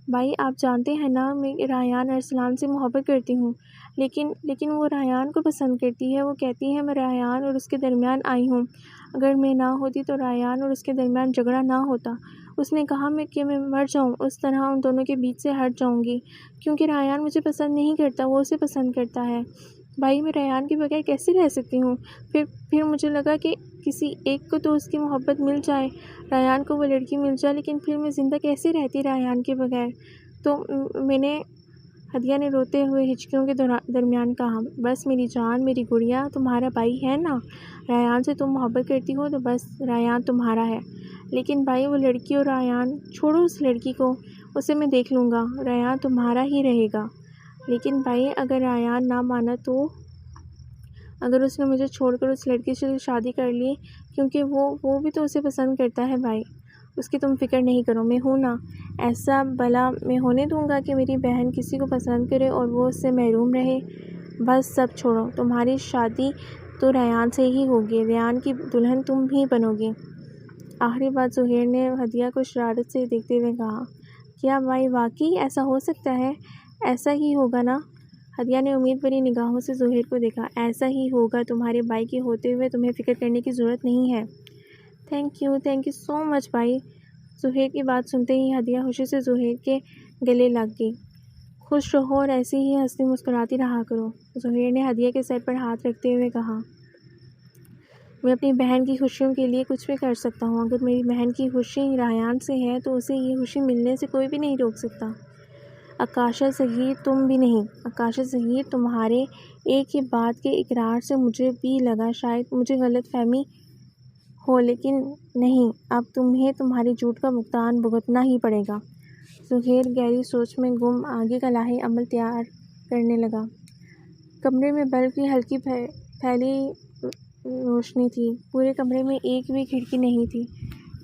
بھائی آپ جانتے ہیں نا، میں ریان ارسلان سے محبت کرتی ہوں، لیکن وہ ریان کو پسند کرتی ہے، وہ کہتی ہے میں ریان اور اس کے درمیان آئی ہوں، اگر میں نہ ہوتی تو ریان اور اس کے درمیان جھگڑا نہ ہوتا، اس نے کہا کہ میں مر جاؤں، اس طرح ان دونوں کے بیچ سے ہٹ جاؤں گی، کیونکہ ریان مجھے پسند نہیں کرتا، وہ اسے پسند کرتا ہے۔ بھائی میں ریان کے بغیر کیسے رہ سکتی ہوں؟ پھر مجھے لگا کہ کسی ایک کو تو اس کی محبت مل جائے، ریان کو وہ لڑکی مل جائے، لیکن پھر میں زندہ کیسے رہتی ریان کے بغیر؟ تو میں نے، ہدیہ نے روتے ہوئے ہچکیوں کے درمیان کہا، بس میری جان، میری گڑیا، تمہارا بھائی ہے نا، ریان سے تم محبت کرتی ہو تو بس ریان تمہارا ہے، لیکن بھائی وہ لڑکی اور ریان، چھوڑو اس لڑکی کو، اسے میں دیکھ لوں گا، ریان تمہارا ہی رہے گا۔ لیکن بھائی اگر ریان نہ مانا تو؟ اگر اس نے مجھے چھوڑ کر اس لڑکی سے شادی کر لی، کیونکہ وہ بھی تو اسے پسند کرتا ہے بھائی، اس کی تم فکر نہیں کرو، میں ہوں نا، ایسا بھلا میں ہونے دوں گا کہ میری بہن کسی کو پسند کرے اور وہ اس سے محروم رہے؟ بس سب چھوڑو، تمہاری شادی تو ریان سے ہی ہوگی، ریان کی دلہن تم ہی بنو گی۔ آخری بات زہیر نے ہدیہ کو شرارت سے دیکھتے ہوئے کہا۔ کیا بھائی واقعی ایسا ہو سکتا ہے؟ ایسا ہی ہوگا نا؟ ہدیہ نے امید بھری نگاہوں سے زہیر کو دیکھا۔ ایسا ہی ہوگا، تمہارے بھائی کے ہوتے ہوئے تمہیں فکر کرنے کی ضرورت نہیں ہے۔ تھینک یو سو مچ بھائی۔ زہیر کی بات سنتے ہی ہدیہ خوشی سے زہیر کے گلے لگ گئی۔ خوش رہو اور ایسے ہی ہنستی مسکراتی رہا کرو، زہیر نے ہدیہ کے سر پر ہاتھ رکھتے ہوئے کہا۔ میں اپنی بہن کی خوشیوں کے لیے کچھ بھی کر سکتا ہوں، اگر میری بہن کی خوشی ریان سے ہے تو اسے یہ خوشی ملنے سے کوئی بھی نہیں روک سکتا۔ آکاشا ظہیر، تم بھی نہیں۔ آکاشا ظہیر، تمہارے ایک ہی بات کے اقرار سے مجھے بھی لگا شاید مجھے غلط فہمی ہو، لیکن نہیں، اب تمہیں تمہارے جھوٹ کا بھگتان بھگتنا ہی پڑے گا۔ زہیر گہری سوچ میں گم آگے کا لاہے عمل تیار کرنے لگا۔ کمرے میں بلب کی ہلکی پھیلی روشنی تھی، پورے کمرے میں ایک بھی کھڑکی نہیں تھی،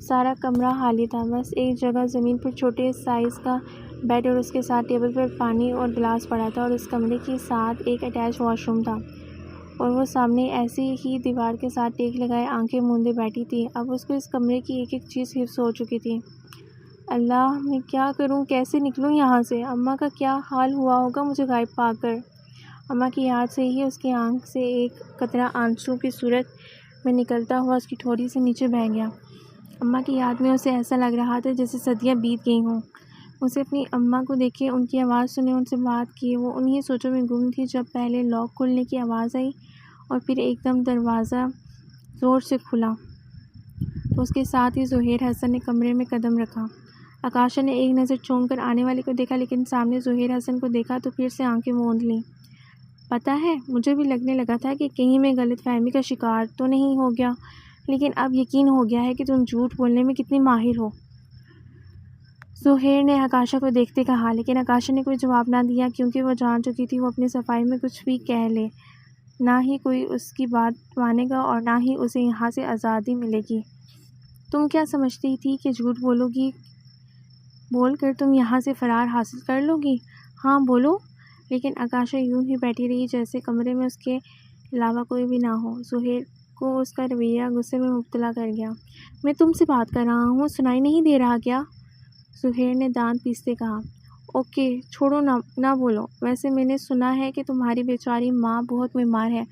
سارا کمرہ خالی تھا، بس ایک جگہ زمین پر چھوٹے سائز کا بیڈ اور اس کے ساتھ ٹیبل پر پانی اور گلاس پڑا تھا، اور اس کمرے کے ساتھ ایک اٹیچ واش روم تھا، اور وہ سامنے ایسی ہی دیوار کے ساتھ ٹیک لگائے آنکھیں موندے بیٹھی تھی۔ اب اس کو اس کمرے کی ایک ایک چیز حفظ ہو چکی تھی۔ اللہ، میں کیا کروں، کیسے نکلوں یہاں سے؟ اماں کا کیا حال ہوا ہوگا مجھے غائب پا کر؟ اماں کی یاد سے ہی اس کی آنکھ سے ایک قطرہ آنسو کی صورت میں نکلتا ہوا اس کی ٹھوڑی سے نیچے بہہ گیا۔ اماں کی یاد میں اسے ایسا لگ رہا تھا جیسے صدیاں بیت گئی ہوں۔ اسے اپنی اماں کو دیکھے، ان کی آواز سنے، ان سے بات کی، وہ انہی سوچوں میں گم تھی جب پہلے لاک کھلنے کی آواز آئی اور پھر ایک دم دروازہ زور سے کھلا تو اس کے ساتھ ہی ظہیر حسن نے کمرے میں قدم رکھا۔ آکاشا نے ایک نظر چونک کر آنے والے کو دیکھا، لیکن سامنے ظہیر حسن کو دیکھا تو پھر سے آنکھیں موند لیں۔ پتہ ہے، مجھے بھی لگنے لگا تھا کہ کہیں میں غلط فہمی کا شکار تو نہیں ہو گیا، لیکن اب یقین ہو گیا ہے کہ تم جھوٹ بولنے میں کتنی ماہر ہو۔ ظہیر نے آکاشا کو دیکھتے کہا، لیکن آکاشا نے کوئی جواب نہ دیا کیونکہ وہ جان چکی تھی وہ اپنی صفائی میں کچھ بھی کہہ لے، نہ ہی کوئی اس کی بات مانے گا اور نہ ہی اسے یہاں سے آزادی ملے گی۔ تم کیا سمجھتی تھی کہ جھوٹ بول کر تم یہاں سے فرار حاصل کر لو گی؟ ہاں بولو۔ لیکن آکاشا یوں ہی بیٹھی رہی جیسے کمرے میں اس کے علاوہ کوئی بھی نہ ہو۔ ظہیر کو اس کا رویہ غصے میں مبتلا کر گیا۔ میں تم سے بات کر رہا ہوں، سنائی نہیں دے رہا کیا؟ ظہیر نے دانت پیستے کہا۔ اوکے چھوڑو، نہ بولو۔ ویسے میں نے سنا ہے کہ تمہاری بیچاری ماں بہت بیمار ہے۔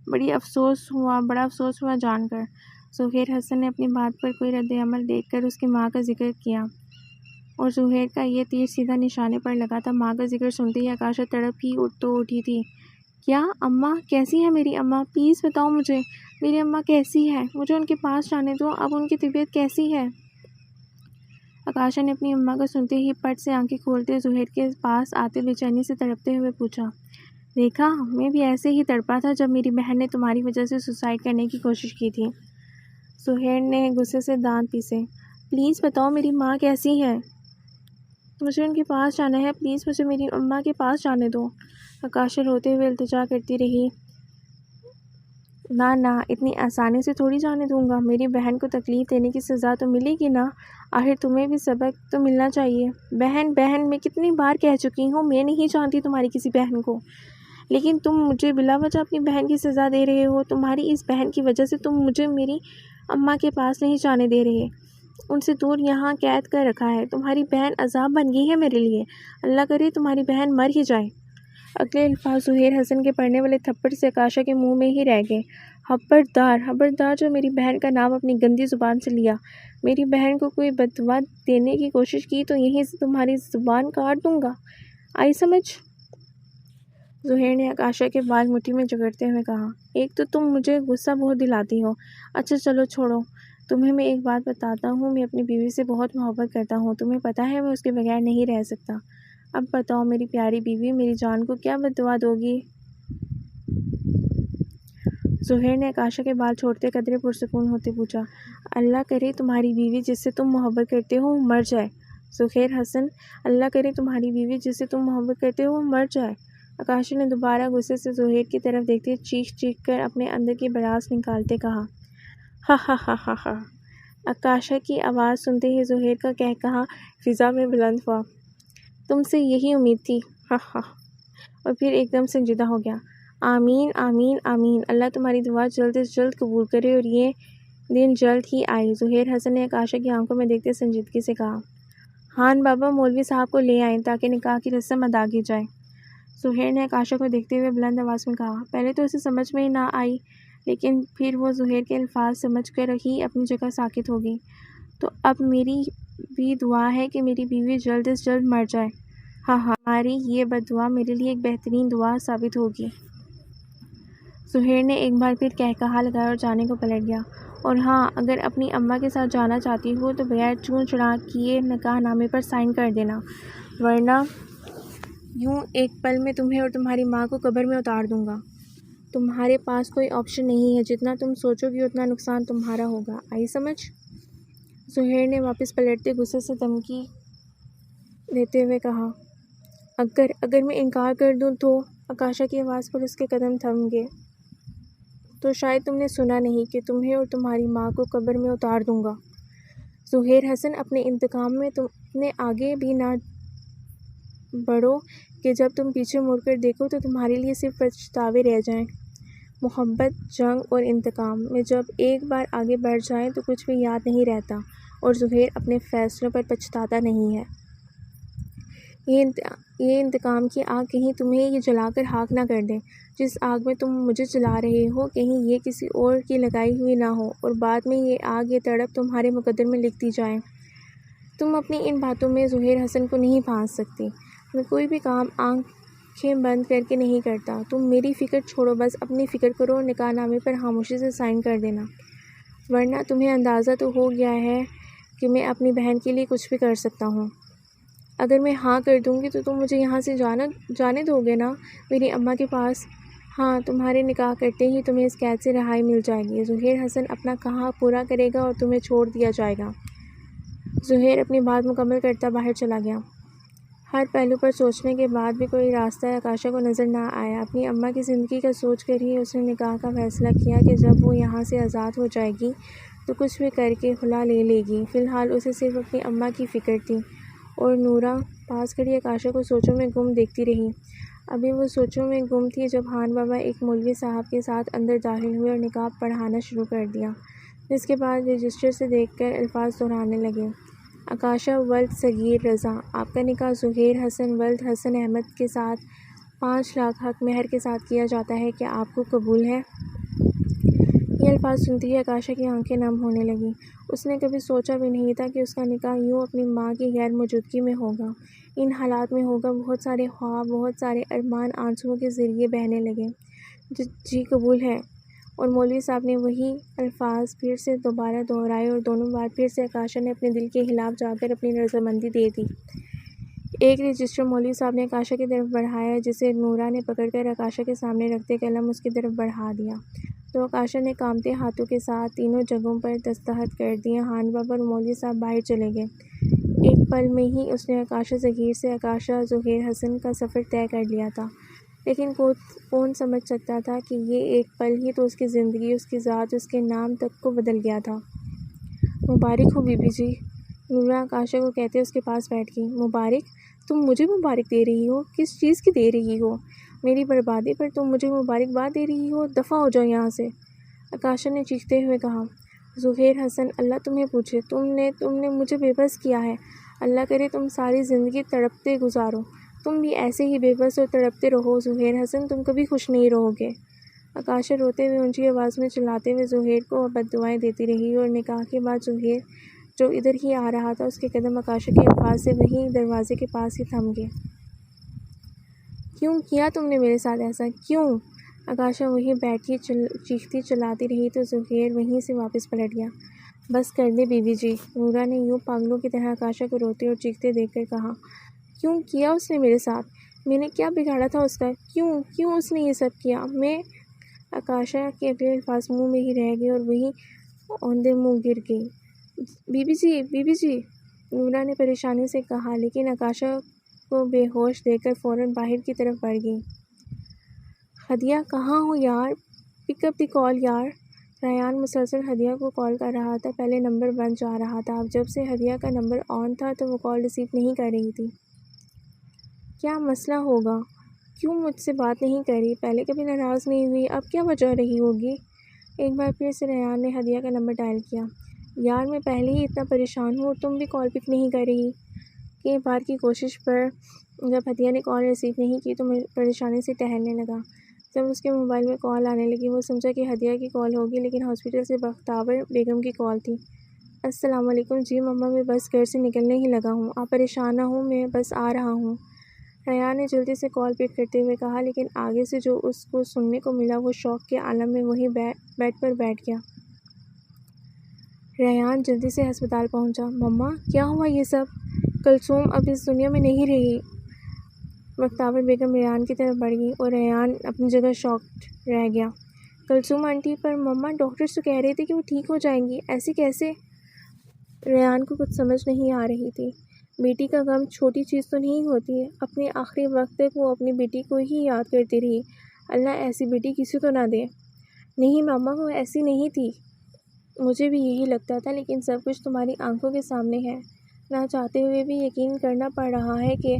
بڑا افسوس ہوا جان کر۔ ظہیر حسن نے اپنی بات پر کوئی رد عمل دیکھ کر اس کی ماں کا ذکر کیا اور ظہیر کا یہ تیر سیدھا نشانے پر لگا تھا۔ ماں کا ذکر سنتے ہی آکاشا تڑپ ہی اٹھی تھی۔ کیا اماں کیسی ہے میری اماں؟ پلیز بتاؤ مجھے، میری اماں کیسی ہے؟ مجھے ان کے پاس جانے دو، اب ان کی طبیعت کیسی ہے؟ آکاشا نے اپنی اماں کو سنتے ہی پٹ سے آنکھیں کھولتے ظہیر کے پاس آتے بے چینی سے تڑپتے ہوئے پوچھا۔ دیکھا، میں بھی ایسے ہی تڑپا تھا جب میری بہن نے تمہاری وجہ سے سوسائڈ کرنے کی کوشش کی تھی۔ ظہیر نے غصے سے دانت پیسے۔ پلیز بتاؤ میری ماں کیسی ہے؟ مجھے ان کے پاس جانا ہے، پلیز مجھے میری اماں کے پاس جانے دو۔ آکاشا روتے ہوئے التجا کرتی رہی۔ نہ اتنی آسانی سے تھوڑی جانے دوں گا، میری بہن کو تکلیف دینے کی سزا تو ملے گی نا، آخر تمہیں بھی سبق تو ملنا چاہیے۔ بہن میں کتنی بار کہہ چکی ہوں میں نہیں چاہتی تمہاری کسی بہن کو، لیکن تم مجھے بلا وجہ اپنی بہن کی سزا دے رہے ہو۔ تمہاری اس بہن کی وجہ سے تم مجھے میری اماں کے پاس نہیں جانے دے رہے، ان سے دور یہاں قید کر رکھا ہے۔ تمہاری بہن عذاب بن گئی ہے میرے لیے، اللہ کرے تمہاری بہن مر ہی جائے۔ اگلے الفاظ ظہیر حسن کے پڑنے والے تھپڑ سے آکاشا کے منہ میں ہی رہ گئے۔ خبردار جو میری بہن کا نام اپنی گندی زبان سے لیا، میری بہن کو کوئی بددعا دینے کی کوشش کی تو یہیں سے تمہاری زبان کاٹ دوں گا، آئی سمجھ؟ ظہیر نے آکاشا کے بال مٹھی میں جکڑتے ہوئے کہا۔ ایک تو تم مجھے غصہ بہت دلاتی ہو۔ اچھا چلو چھوڑو، تمہیں میں ایک بات بتاتا ہوں، میں اپنی بیوی سے بہت محبت کرتا ہوں، تمہیں پتہ ہے میں اس کے بغیر نہیں رہ سکتا۔ اب بتاؤ میری پیاری بیوی، میری جان کو کیا بددعا دو گی؟ ظہیر نے آکاشا کے بال چھوڑتے قدرے پرسکون ہوتے پوچھا۔ اللہ کرے تمہاری بیوی جس سے تم محبت کرتے ہو مر جائے۔ ظہیر حسن، اللہ کرے تمہاری بیوی جس سے تم محبت کرتے ہو مر جائے۔ آکاشا نے دوبارہ غصے سے ظہیر کی طرف دیکھتے چیخ کر اپنے اندر کی بڑاس نکالتے کہا۔ ہا ہا ہا ہا ہا۔ آکاشا کی آواز سنتے ہی ظہیر کا قہقہا فضا میں بلند ہوا۔ تم سے یہی امید تھی، ہا ہا۔ اور پھر ایک دم سنجیدہ ہو گیا۔ آمین آمین آمین، اللہ تمہاری دعا جلد از جلد قبول کرے اور یہ دن جلد ہی آئے۔ ظہیر حسن نے آکاشا کی آنکھوں میں دیکھتے سنجیدگی سے کہا۔ ہان بابا مولوی صاحب کو لے آئیں تاکہ نکاح کی رسم ادا کی جائے۔ ظہیر نے آکاشا کو دیکھتے ہوئے بلند آواز میں کہا۔ پہلے تو اسے سمجھ میں نہ آئی، لیکن پھر وہ ظہیر کے الفاظ سمجھ کر ہی اپنی جگہ ساکت ہو گئی۔ تو اب میری بھی دعا ہے کہ میری بیوی جلد از جلد مر جائے۔ ہاں ہماری یہ بد دعا میرے لیے ایک بہترین دعا ثابت ہوگی۔ ظہیر نے ایک بار پھر قہقہا لگایا اور جانے کو پلٹ گیا۔ اور ہاں، اگر اپنی اماں کے ساتھ جانا چاہتی ہو تو بغیر چوں چڑا کیے نکاح نامے پر سائن کر دینا، ورنہ یوں ایک پل میں تمہیں اور تمہاری ماں کو قبر میں اتار دوں گا۔ تمہارے پاس کوئی آپشن نہیں ہے، جتنا تم سوچو گی اتنا نقصان تمہارا ہوگا، آئی سمجھ؟ ظہیر نے واپس پلٹتے غصے سے دھمکی دیتے ہوئے کہا۔ اگر میں انکار کر دوں تو؟ آکاشا کی آواز پر اس کے قدم تھم گئے۔ تو شاید تم نے سنا نہیں کہ تمہیں اور تمہاری ماں کو قبر میں اتار دوں گا۔ ظہیر حسن، اپنے انتقام میں تم نے آگے بھی نہ بڑھو کہ جب تم پیچھے مڑ کر دیکھو تو تمہارے لیے صرف پچھتاوے رہ جائیں۔ محبت، جنگ اور انتقام میں جب ایک بار آگے بڑھ جائیں تو کچھ بھی یاد نہیں رہتا، اور ظہیر اپنے فیصلوں پر پچھتاتا نہیں ہے۔ یہ انتقام کی آگ کہیں تمہیں یہ جلا کر خاک نہ کر دے۔ جس آگ میں تم مجھے جلا رہے ہو کہیں یہ کسی اور کی لگائی ہوئی نہ ہو اور بعد میں یہ آگ، یہ تڑپ تمہارے مقدر میں لکھ دی جائے۔ تم اپنی ان باتوں میں ظہیر حسن کو نہیں پھانس سکتی۔ میں کوئی بھی کام آنکھیں بند کر کے نہیں کرتا۔ تم میری فکر چھوڑو، بس اپنی فکر کرو اور نکاح نامے پر خاموشی سے سائن کر دینا، ورنہ تمہیں اندازہ تو ہو گیا ہے کہ میں اپنی بہن کے لیے کچھ بھی کر سکتا ہوں۔ اگر میں ہاں کر دوں گی تو تم مجھے یہاں سے جانے دو گے نا، میری اماں کے پاس؟ ہاں، تمہارے نکاح کرتے ہی تمہیں اس قید سے رہائی مل جائے گی۔ ظہیر حسن اپنا کہا پورا کرے گا اور تمہیں چھوڑ دیا جائے گا۔ ظہیر اپنی بات مکمل کرتا باہر چلا گیا۔ ہر پہلو پر سوچنے کے بعد بھی کوئی راستہ آکاشا کو نظر نہ آیا۔ اپنی اماں کی زندگی کا سوچ کر ہی اس نے نکاح کا فیصلہ کیا کہ جب وہ یہاں سے آزاد ہو جائے گی تو کچھ بھی کر کے خلا لے لے گی۔ فی الحال اسے صرف اپنی اماں کی فکر تھی، اور نورا پاس کھڑی آکاشا کو سوچوں میں گم دیکھتی رہی۔ ابھی وہ سوچوں میں گم تھی جب خان بابا ایک مولوی صاحب کے ساتھ اندر داخل ہوئے اور نکاح پڑھانا شروع کر دیا، جس کے بعد رجسٹر سے دیکھ کر الفاظ دہرانے لگے۔ آکاشا ولد صغیر رضا، آپ کا نکاح ظہیر حسن ولد حسن احمد کے ساتھ 5 لاکھ حق مہر کے ساتھ کیا جاتا ہے، کیا آپ کو قبول ہے؟ یہ الفاظ سنتے ہی آکاشا کی آنکھیں نم ہونے لگیں۔ اس نے کبھی سوچا بھی نہیں تھا کہ اس کا نکاح یوں اپنی ماں کی غیر موجودگی میں ہوگا، ان حالات میں ہوگا۔ بہت سارے خواب، بہت سارے ارمان آنسوؤں کے ذریعے بہنے لگے۔ جی قبول ہے۔ اور مولوی صاحب نے وہی الفاظ پھر سے دوبارہ دہرائے اور دونوں بار پھر سے آکاشا نے اپنے دل کے خلاف جا کر اپنی رضامندی دے دی۔ ایک رجسٹر مولوی صاحب نے آکاشا کی طرف بڑھایا، جسے نورا نے پکڑ کر آکاشا کے سامنے رکھتے قلم اس کی طرف بڑھا دیا تو آکاشا نے کانپتے ہاتھوں کے ساتھ تینوں جگہوں پر دستخط کر دیے۔ خان بابا اور مولوی صاحب باہر چلے گئے۔ ایک پل میں ہی اس نے آکاشا صغیر سے آکاشا ظہیر حسن کا سفر طے کر لیا تھا، لیکن کون سمجھ سکتا تھا کہ یہ ایک پل ہی تو اس کی زندگی، اس کی ذات، اس کے نام تک کو بدل گیا تھا۔ مبارک ہو بی بی جی، نورا آکاشا کو کہتے اس کے پاس بیٹھ گئی۔ مبارک؟ تم مجھے مبارک دے رہی ہو؟ کس چیز کی دے رہی ہو؟ میری بربادی پر تم مجھے مبارکباد دے رہی ہو؟ دفع ہو جاؤ یہاں سے، آکاشا نے چیختے ہوئے کہا۔ ظہیر حسن، اللہ تمہیں پوچھے، تم نے مجھے بے بس کیا ہے۔ اللہ کرے تم ساری زندگی تڑپتے گزارو۔ تم بھی ایسے ہی بے بس اور تڑپتے رہو ظہیر حسن، تم کبھی خوش نہیں رہو گے۔ آکاشا روتے ہوئے اونچی آواز میں چلاتے ہوئے ظہیر کو بددعائیں دیتی رہی، اور نکاح کے بعد ظہیر جو ادھر ہی آ رہا تھا، اس کے قدم آکاشا کے الفاظ سے وہیں دروازے کے پاس ہی تھم گئے۔ کیوں کیا تم نے میرے ساتھ ایسا؟ کیوں؟ آکاشا وہیں بیٹھی چیختی چلاتی رہی تو ظہیر وہیں سے واپس پلٹ گیا۔ بس کر دے بی بی جی، نورا نے یوں پاگلوں کی طرح آکاشا کو روتے اور چیختے دیکھ کر کہا۔ کیوں کیا اس نے میرے ساتھ؟ میں نے کیا بگاڑا تھا اس کا؟ کیوں اس نے یہ سب کیا؟ میں… آکاشا کے اگلے الفاظ منہ میں ہی رہ گئے اور وہیں اوندے منہ گر گئی۔ بی بی جی، نورا نے پریشانی سے کہا، لیکن آکاشا کو بے ہوش دیکھ کر فوراً باہر کی طرف بڑھ گئی۔ ہدیہ کہاں ہو یار؟ پک اپ دی کال یار۔ ریان مسلسل ہدیہ کو کال کر رہا تھا۔ پہلے نمبر بند جا رہا تھا، اب جب سے ہدیہ کا نمبر آن تھا تو وہ کال ریسیو نہیں کر رہی تھی۔ کیا مسئلہ ہوگا؟ کیوں مجھ سے بات نہیں کر رہی؟ پہلے کبھی ناراض نہیں ہوئی، اب کیا وجہ رہی ہوگی؟ ایک بار پھر سے ریان نے ہدیہ کا نمبر ڈائل کیا۔ یار میں پہلے ہی اتنا پریشان ہوں، تم بھی کال پک نہیں کر رہی۔ کئی بار کی کوشش پر جب ہدیہ نے کال ریسیو نہیں کی تو پریشانی سے ٹہلنے لگا۔ جب اس کے موبائل میں کال آنے لگی وہ سمجھا کہ ہدیہ کی کال ہوگی، لیکن ہاسپٹل سے بختیور بیگم کی کال تھی۔ السلام علیکم جی مما، میں بس گھر سے نکلنے ہی لگا ہوں، آپ پریشان نہ ہوں، میں بس آ رہا ہوں۔ ریان نے جلدی سے کال پک کرتے ہوئے کہا، لیکن آگے سے جو اس کو سننے کو ملا وہ شوق کے عالم میں وہیں بیڈ پر بیٹھ گیا۔ ریان جلدی سے ہسپتال پہنچا۔ مما کیا ہوا یہ سب؟ کلثوم اب اس دنیا میں نہیں رہی۔ بختیور بیگم ریان کی طرف بڑھ گئی اور ریان اپنی جگہ شاکڈ رہ گیا۔ کلثوم آنٹی؟ پر مما ڈاکٹرز تو کہہ رہے تھے کہ وہ ٹھیک ہو جائیں گی، ایسے کیسے؟ ریان کو کچھ سمجھ نہیں آ رہی تھی۔ بیٹی کا غم چھوٹی چیز تو نہیں ہوتی۔ اپنے آخری وقت تک وہ اپنی بیٹی کو ہی یاد کرتی رہی۔ اللہ ایسی بیٹی کسی کو نہ دے۔ نہیں مما، وہ ایسی نہیں تھی۔ مجھے بھی یہی لگتا تھا، لیکن سب کچھ تمہاری آنکھوں کے سامنے ہے۔ نہ چاہتے ہوئے بھی یقین کرنا پڑ رہا ہے کہ…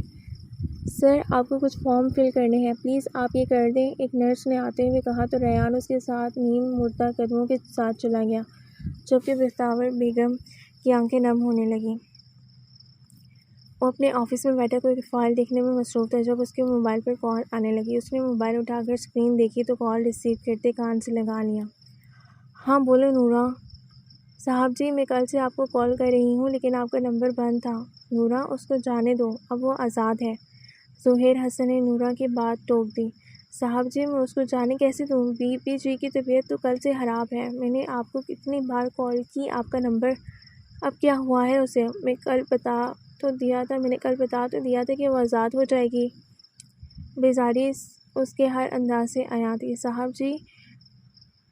سر آپ کو کچھ فارم فل کرنے ہیں، پلیز آپ یہ کر دیں، ایک نرس نے آتے ہوئے کہا تو ریان اس کے ساتھ نیم مردہ قدموں کے ساتھ چلا گیا، جبکہ بختیور بیگم کی آنکھیں نم ہونے لگیں۔ وہ اپنے آفس میں بیٹھا کوئی فائل دیکھنے میں مصروف تھا جب اس کے موبائل پر کال آنے لگی۔ اس نے موبائل اٹھا کر اسکرین دیکھی تو کال ریسیو کرتے کان سے لگا لیا۔ ہاں بولو نورا۔ صاحب جی میں کل سے آپ کو کال کر رہی ہوں لیکن آپ کا نمبر بند تھا۔ نورا اس کو جانے دو، اب وہ آزاد ہے۔ زہیر حسن نے نورا کی بات ٹوک دی۔ صاحب جی میں اس کو جانے کیسے دوں؟ بی پی جی کی طبیعت تو کل سے خراب ہے۔ میں نے آپ کو کتنی بار کال کی، آپ کا نمبر اب کیا ہوا ہے اسے؟ میں نے کل بتا تو دیا تھا کہ وہ آزاد ہو جائے گی۔ بیزاری اس کے ہر انداز سے عیاں تھی۔ صاحب جی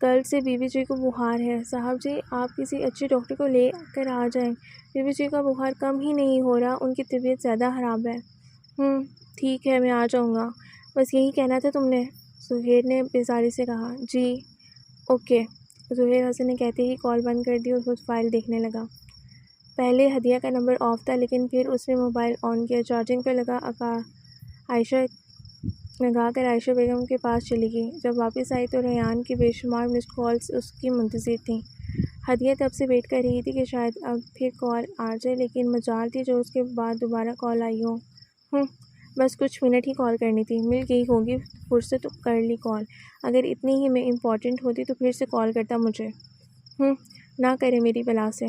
کل سے بی بی جی کو بخار ہے۔ صاحب جی آپ کسی اچھے ڈاکٹر کو لے کر آ جائیں، بی بی جی کا بخار کم ہی نہیں ہو رہا، ان کی طبیعت زیادہ خراب ہے۔ ٹھیک ہے میں آ جاؤں گا، بس یہی کہنا تھا تم نے؟ زہیر نے بیزاری سے کہا۔ جی اوکے۔ زہیر حسن نے کہتے ہی کال بند کر دی اور خود فائل دیکھنے لگا۔ پہلے ہدیہ کا نمبر آف تھا لیکن پھر اس نے موبائل آن کیا، چارجنگ پر لگا کر عائشہ بیگم کے پاس چلی گئی۔ جب واپس آئی تو ریحان کی بے شمار مسڈ کالز اس کی منتظر تھیں۔ ہدیہ تب سے ویٹ کر رہی تھی کہ شاید اب پھر کال آ جائے، لیکن مجال تھی جو اس کے بعد دوبارہ کال آئی ہو۔ بس کچھ منٹ ہی کال کرنی تھی، مل گئی ہوگی فرصت تو کر لی کال۔ اگر اتنی ہی میں امپورٹنٹ ہوتی تو پھر سے کال کرتا مجھے۔ نہ کرے میری بلا سے۔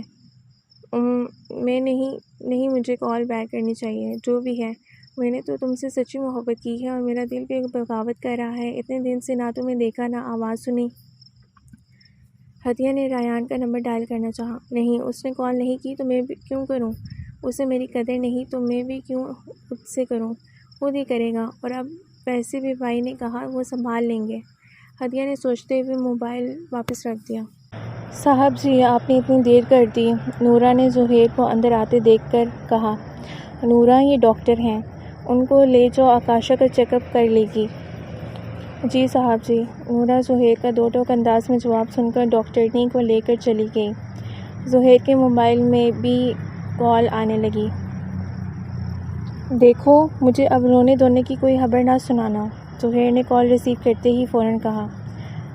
میں نہیں مجھے کال بیک کرنی چاہیے، جو بھی ہے۔ میں نے تو تم سے سچی محبت کی ہے اور میرا دل بھی بغاوت کر رہا ہے۔ اتنے دن سے نہ تمہیں دیکھا نہ آواز سنی۔ ہدیہ نے ریحان کا نمبر ڈائل کرنا چاہا۔ نہیں، اس نے کال نہیں کی تو میں بھی کیوں کروں؟ اسے میری قدر نہیں تو میں بھی کیوں اس سے کروں؟ خود ہی کرے گا، اور اب ویسے بھی بھائی نے کہا وہ سنبھال لیں گے۔ ہدیہ نے سوچتے ہوئے موبائل واپس رکھ دیا۔ صاحب جی آپ نے اتنی دیر کر دی، نورا نے زہیر کو اندر آتے دیکھ کر کہا۔ نورا یہ ڈاکٹر ہیں، ان کو لے جاؤ، آکاشا کا چیک اپ کر لے گی۔ جی صاحب جی۔ نورا زہیر کا دو ٹوک انداز میں جواب سن کر ڈاکٹرنی کو لے کر چلی گئی۔ زہیر کے موبائل میں بھی کال آنے لگی۔ دیکھو مجھے اب رونے دھونے کی کوئی خبر نہ سنانا، زہیر نے کال ریسیو کرتے ہی فوراً کہا۔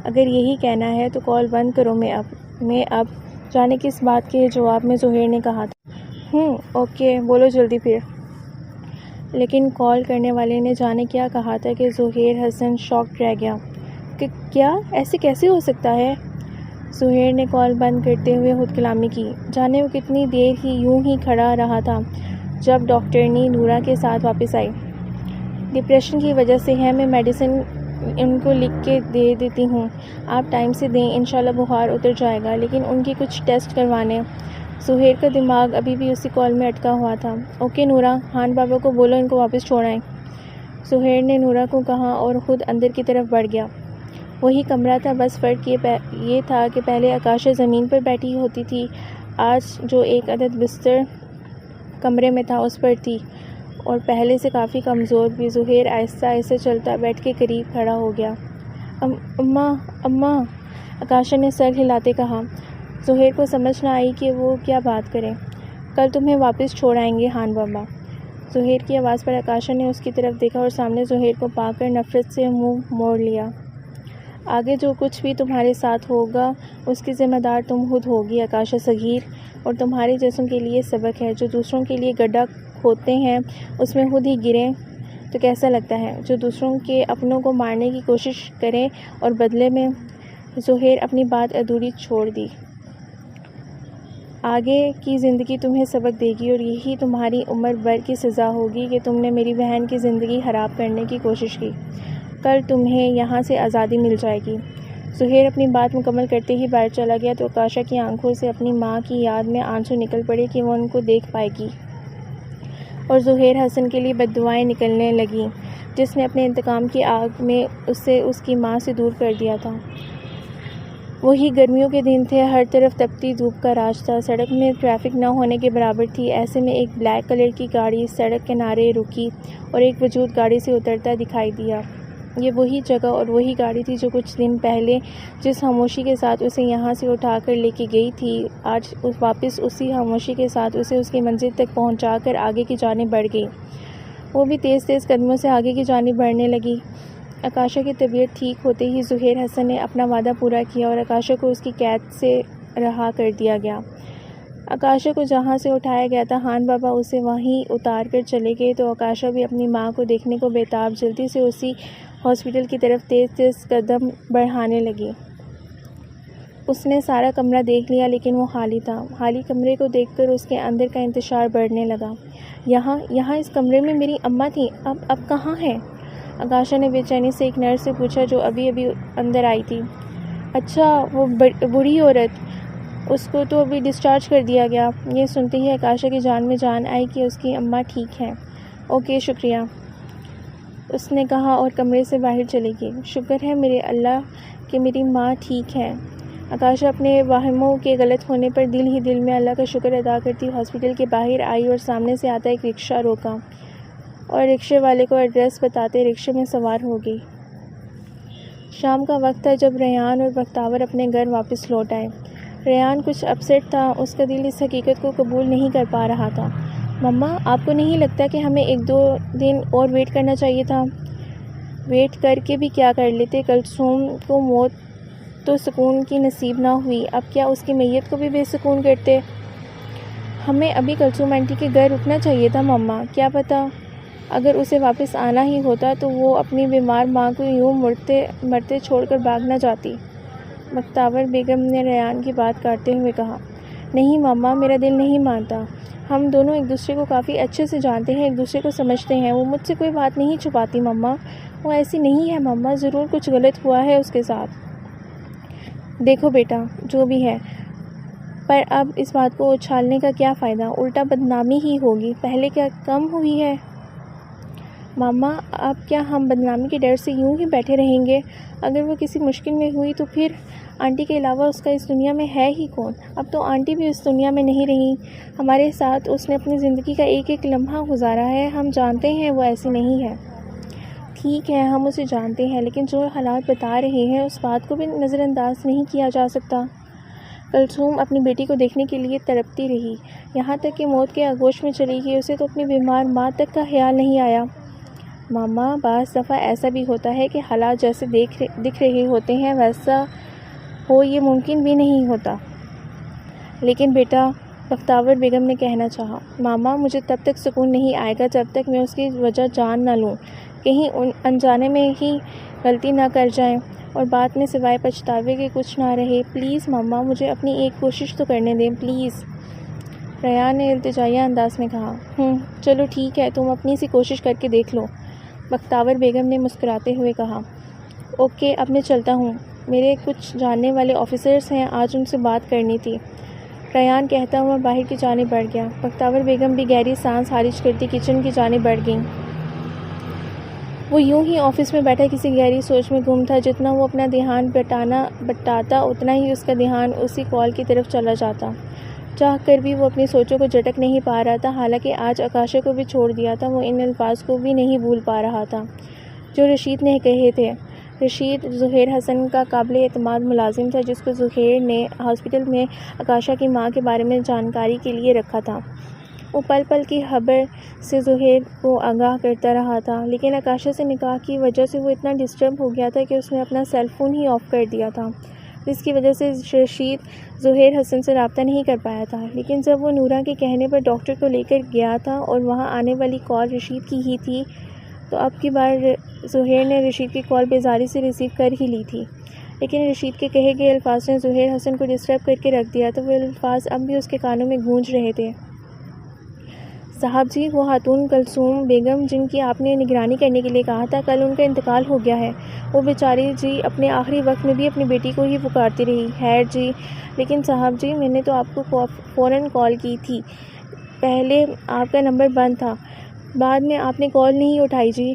اگر یہی کہنا ہے تو کال بند کرو، میں اب جانے کس بات کے جواب میں زہیر نے کہا تھا۔ اوکے بولو جلدی پھر۔ لیکن کال کرنے والے نے جانے کیا کہا تھا کہ زہیر حسن شاکڈ رہ گیا۔ کہ کیا ایسے کیسے ہو سکتا ہے؟ زہیر نے کال بند کرتے ہوئے خود کلامی کی۔ جانے وہ کتنی دیر ہی یوں ہی کھڑا رہا تھا جب ڈاکٹرنی نورا کے ساتھ واپس آئی۔ ڈپریشن کی وجہ سے ہے، میں میڈیسن ان کو لکھ کے دے دیتی ہوں، آپ ٹائم سے دیں، انشاءاللہ بخار اتر جائے گا، لیکن ان کی کچھ ٹیسٹ کروانے۔ زہیر کا دماغ ابھی بھی اسی کال میں اٹکا ہوا تھا۔ اوکے نورا، خان بابا کو بولو ان کو واپس چھوڑائیں، زہیر نے نورا کو کہا اور خود اندر کی طرف بڑھ گیا۔ وہی کمرہ تھا، بس فرق یہ تھا کہ پہلے آکاشا زمین پر بیٹھی ہوتی تھی، آج جو ایک عدد بستر کمرے میں تھا اس پر تھی، اور پہلے سے کافی کمزور بھی۔ زہیر آہستہ آہستہ چلتا بیڈ کے قریب کھڑا ہو گیا۔ اماں، آکاشا نے سر ہلاتے کہا۔ زہیر کو سمجھ نہ آئی کہ وہ کیا بات کرے۔ کل تمہیں واپس چھوڑ آئیں گے خان بابا۔ زہیر کی آواز پر آکاشا نے اس کی طرف دیکھا اور سامنے زہیر کو پا کر نفرت سے منہ موڑ لیا۔ آگے جو کچھ بھی تمہارے ساتھ ہوگا اس کی ذمہ دار تم خود ہوگی آکاشا صغیر، اور تمہارے جیسوں کے لیے سبق ہے، جو دوسروں کے لیے گڈھا کھودتے ہیں اس میں خود ہی گریں تو کیسا لگتا ہے، جو دوسروں کے اپنوں کو مارنے کی کوشش کریں اور بدلے میں۔ زہیر اپنی بات ادھوری چھوڑ دی۔ آگے کی زندگی تمہیں سبق دے گی، اور یہی تمہاری عمر بھر کی سزا ہوگی کہ تم نے میری بہن کی زندگی خراب کرنے کی کوشش کی۔ کل تمہیں یہاں سے آزادی مل جائے گی۔ زہیر اپنی بات مکمل کرتے ہی باہر چلا گیا تو آکاشا کی آنکھوں سے اپنی ماں کی یاد میں آنسو نکل پڑے کہ وہ ان کو دیکھ پائے گی، اور زہیر حسن کے لیے بد دعائیں نکلنے لگیں، جس نے اپنے انتقام کی آگ میں اسے اس کی ماں سے دور کر دیا تھا۔ وہی گرمیوں کے دن تھے، ہر طرف تپتی دھوپ کا راج تھا، سڑک میں ٹریفک نہ ہونے کے برابر تھی۔ ایسے میں ایک بلیک کلر کی گاڑی سڑک کنارے رکی اور ایک وجود گاڑی سے اترتا دکھائی دیا۔ یہ وہی جگہ اور وہی گاڑی تھی جو کچھ دن پہلے جس خاموشی کے ساتھ اسے یہاں سے اٹھا کر لے کے گئی تھی، آج واپس اسی خاموشی کے ساتھ اسے اس کی منزل تک پہنچا کر آگے کی جانب بڑھ گئی۔ وہ بھی تیز تیز قدموں سے آگے کی جانب بڑھنے لگی۔ آکاشا کی طبیعت ٹھیک ہوتے ہی زہیر حسن نے اپنا وعدہ پورا کیا اور آکاشا کو اس کی قید سے رہا کر دیا گیا۔ آکاشا کو جہاں سے اٹھایا گیا تھا خان بابا اسے وہیں اتار کر چلے گئے تو آکاشا بھی اپنی ماں کو دیکھنے کو بےتاب جلدی سے اسی ہاسپٹل کی طرف تیز تیز قدم بڑھانے لگی۔ اس نے سارا کمرہ دیکھ لیا لیکن وہ خالی تھا۔ خالی کمرے کو دیکھ کر اس کے اندر کا انتشار بڑھنے لگا۔ یہاں اس کمرے میں میری اماں تھیں، اب کہاں ہیں؟ آکاشا نے بے چینی سے ایک نرس سے پوچھا جو ابھی اندر آئی تھی۔ اچھا وہ بوڑھی عورت، اس کو تو ابھی ڈسچارج کر دیا گیا۔ یہ سنتے ہی آکاشا کی جان میں جان آئی کہ اس کی اماں ٹھیک ہیں۔ اوکے شکریہ، اس نے کہا اور کمرے سے باہر چلی گئی۔ شکر ہے میرے اللہ کہ میری ماں ٹھیک ہے۔ آکاشا اپنے واہموں کے غلط ہونے پر دل ہی دل میں اللہ کا شکر ادا کرتی ہاسپٹل کے باہر آئی اور سامنے سے آتا ایک رکشہ روکا اور رکشے والے کو ایڈریس بتاتے رکشے میں سوار ہو گئی۔ شام کا وقت تھا جب ریان اور بختیور اپنے گھر واپس لوٹ آئے۔ ریان کچھ اپسیٹ تھا، اس کا دل اس حقیقت کو قبول نہیں کر پا رہا تھا۔ مما، آپ کو نہیں لگتا کہ ہمیں 1-2 دن اور ویٹ کرنا چاہیے تھا؟ ویٹ کر کے بھی کیا کر لیتے؟ کلثوم کو موت تو سکون کی نصیب نہ ہوئی، اب کیا اس کی میت کو بھی بے سکون کرتے؟ ہمیں ابھی کلثوم آنٹی کے گھر رکنا چاہیے تھا مما، کیا پتہ اگر اسے واپس آنا ہی ہوتا تو وہ اپنی بیمار ماں کو یوں مرتے چھوڑ کر بھاگ نہ جاتی۔ بختیور بیگم نے ریان کی بات کاٹتے ہوئے کہا، نہیں ماما، میرا دل نہیں مانتا، ہم دونوں ایک دوسرے کو کافی اچھے سے جانتے ہیں، ایک دوسرے کو سمجھتے ہیں، وہ مجھ سے کوئی بات نہیں چھپاتی مما، وہ ایسی نہیں ہے مما، ضرور کچھ غلط ہوا ہے اس کے ساتھ۔ دیکھو بیٹا، جو بھی ہے، پر اب اس بات کو اچھالنے کا کیا فائدہ، الٹا بدنامی ہی ہوگی، پہلے کیا کم ہوئی ہے؟ ماما، اب کیا ہم بدنامی کے ڈر سے یوں ہی بیٹھے رہیں گے؟ اگر وہ کسی مشکل میں ہوئی تو پھر آنٹی کے علاوہ اس کا اس دنیا میں ہے ہی کون؟ اب تو آنٹی بھی اس دنیا میں نہیں رہی، ہمارے ساتھ اس نے اپنی زندگی کا ایک ایک لمحہ گزارا ہے، ہم جانتے ہیں وہ ایسی نہیں ہے۔ ٹھیک ہے، ہم اسے جانتے ہیں، لیکن جو حالات بتا رہے ہیں اس بات کو بھی نظر انداز نہیں کیا جا سکتا۔ کلثوم اپنی بیٹی کو دیکھنے کے لیے تڑپتی رہی، یہاں تک کہ موت کے آغوش میں چلی گئی، اسے تو اپنی بیمار ماں تک کا خیال نہیں آیا۔ ماما، بعض دفعہ ایسا بھی ہوتا ہے کہ حالات جیسے دکھ رہے ہوتے ہیں ویسا ہو یہ ممکن بھی نہیں ہوتا۔ لیکن بیٹا، بختیور بیگم نے کہنا چاہا، ماما مجھے تب تک سکون نہیں آئے گا جب تک میں اس کی وجہ جان نہ لوں، کہیں انجانے میں ہی غلطی نہ کر جائیں اور بعد میں سوائے پچھتاوے کے کچھ نہ رہے۔ پلیز ماما، مجھے اپنی ایک کوشش تو کرنے دیں پلیز، ریان نے التجائیہ انداز میں کہا۔ چلو ٹھیک ہے، تم اپنی سی کوشش کر کے دیکھ لو، بختیور بیگم نے مسکراتے ہوئے کہا۔ اوکے، اب میں چلتا ہوں، میرے کچھ جاننے والے آفیسرز ہیں، آج ان سے بات کرنی تھی، ریان کہتا ہوا باہر کی جانب بڑھ گیا۔ بختیور بیگم بھی گہری سانس خارج کرتی کچن کی جانب بڑھ گئیں۔ وہ یوں ہی آفس میں بیٹھا کسی گہری سوچ میں گم تھا، جتنا وہ اپنا دھیان بٹاتا اتنا ہی اس کا دھیان اسی کال کی طرف چلا جاتا۔ چاہ کر بھی وہ اپنی سوچوں کو جھٹک نہیں پا رہا تھا، حالانکہ آج آکاشا کو بھی چھوڑ دیا تھا، وہ ان الفاظ کو بھی نہیں بھول پا رہا تھا جو رشید نے کہے تھے۔ رشید ظہیر حسن کا قابل اعتماد ملازم تھا جس کو ظہیر نے ہاسپٹل میں آکاشا کی ماں کے بارے میں جانکاری کے لیے رکھا تھا۔ وہ پل پل کی خبر سے ظہیر کو آگاہ کرتا رہا تھا، لیکن آکاشا سے نکاح کی وجہ سے وہ اتنا ڈسٹرب ہو گیا تھا کہ اس نے اپنا سیل فون ہی آف کر دیا تھا، جس کی وجہ سے رشید ظہیر حسن سے رابطہ نہیں کر پایا تھا۔ لیکن جب وہ نورا کے کہنے پر ڈاکٹر کو لے کر گیا تھا اور وہاں آنے والی کال رشید کی ہی تھی، تو اب کی بار ظہیر نے رشید کی کال بیزاری سے ریسیو کر ہی لی تھی، لیکن رشید کے کہے گئے الفاظ نے ظہیر حسن کو ڈسٹرب کر کے رکھ دیا تھا۔ وہ الفاظ اب بھی اس کے کانوں میں گونج رہے تھے۔ صاحب جی، وہ خاتون کلثوم بیگم جن کی آپ نے نگرانی کرنے کے لیے کہا تھا، کل ان کا انتقال ہو گیا ہے۔ وہ بیچاری جی اپنے آخری وقت میں بھی اپنی بیٹی کو ہی پکارتی رہی۔ خیر جی، لیکن صاحب جی میں نے تو آپ کو فوراً کال کی تھی، پہلے آپ کا نمبر بند تھا، بعد میں آپ نے کال نہیں اٹھائی جی۔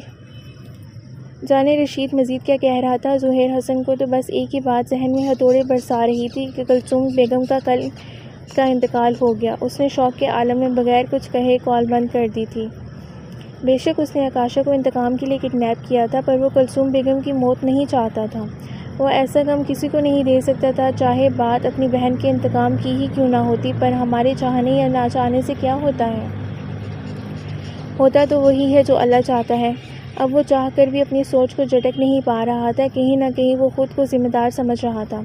جانے رشید مزید کیا کہہ رہا تھا، ظہیر حسن کو تو بس ایک ہی بات ذہن میں ہتھوڑے برسا رہی تھی کہ کلثوم بیگم کا کل کا انتقال ہو گیا۔ اس نے شوق کے عالم میں بغیر کچھ کہے کال بند کر دی تھی۔ بے شک اس نے آکاشا کو انتقام کے لیے کڈنیپ کیا تھا، پر وہ کلثوم بیگم کی موت نہیں چاہتا تھا۔ وہ ایسا غم کسی کو نہیں دے سکتا تھا، چاہے بات اپنی بہن کے انتقام کی ہی کیوں نہ ہوتی، پر ہمارے چاہنے یا نہ چاہنے سے کیا ہوتا ہے؟ ہوتا تو وہی ہے جو اللہ چاہتا ہے۔ اب وہ چاہ کر بھی اپنی سوچ کو جھٹک نہیں پا رہا تھا، کہیں نہ کہیں وہ خود کو ذمہ دار سمجھ رہا تھا۔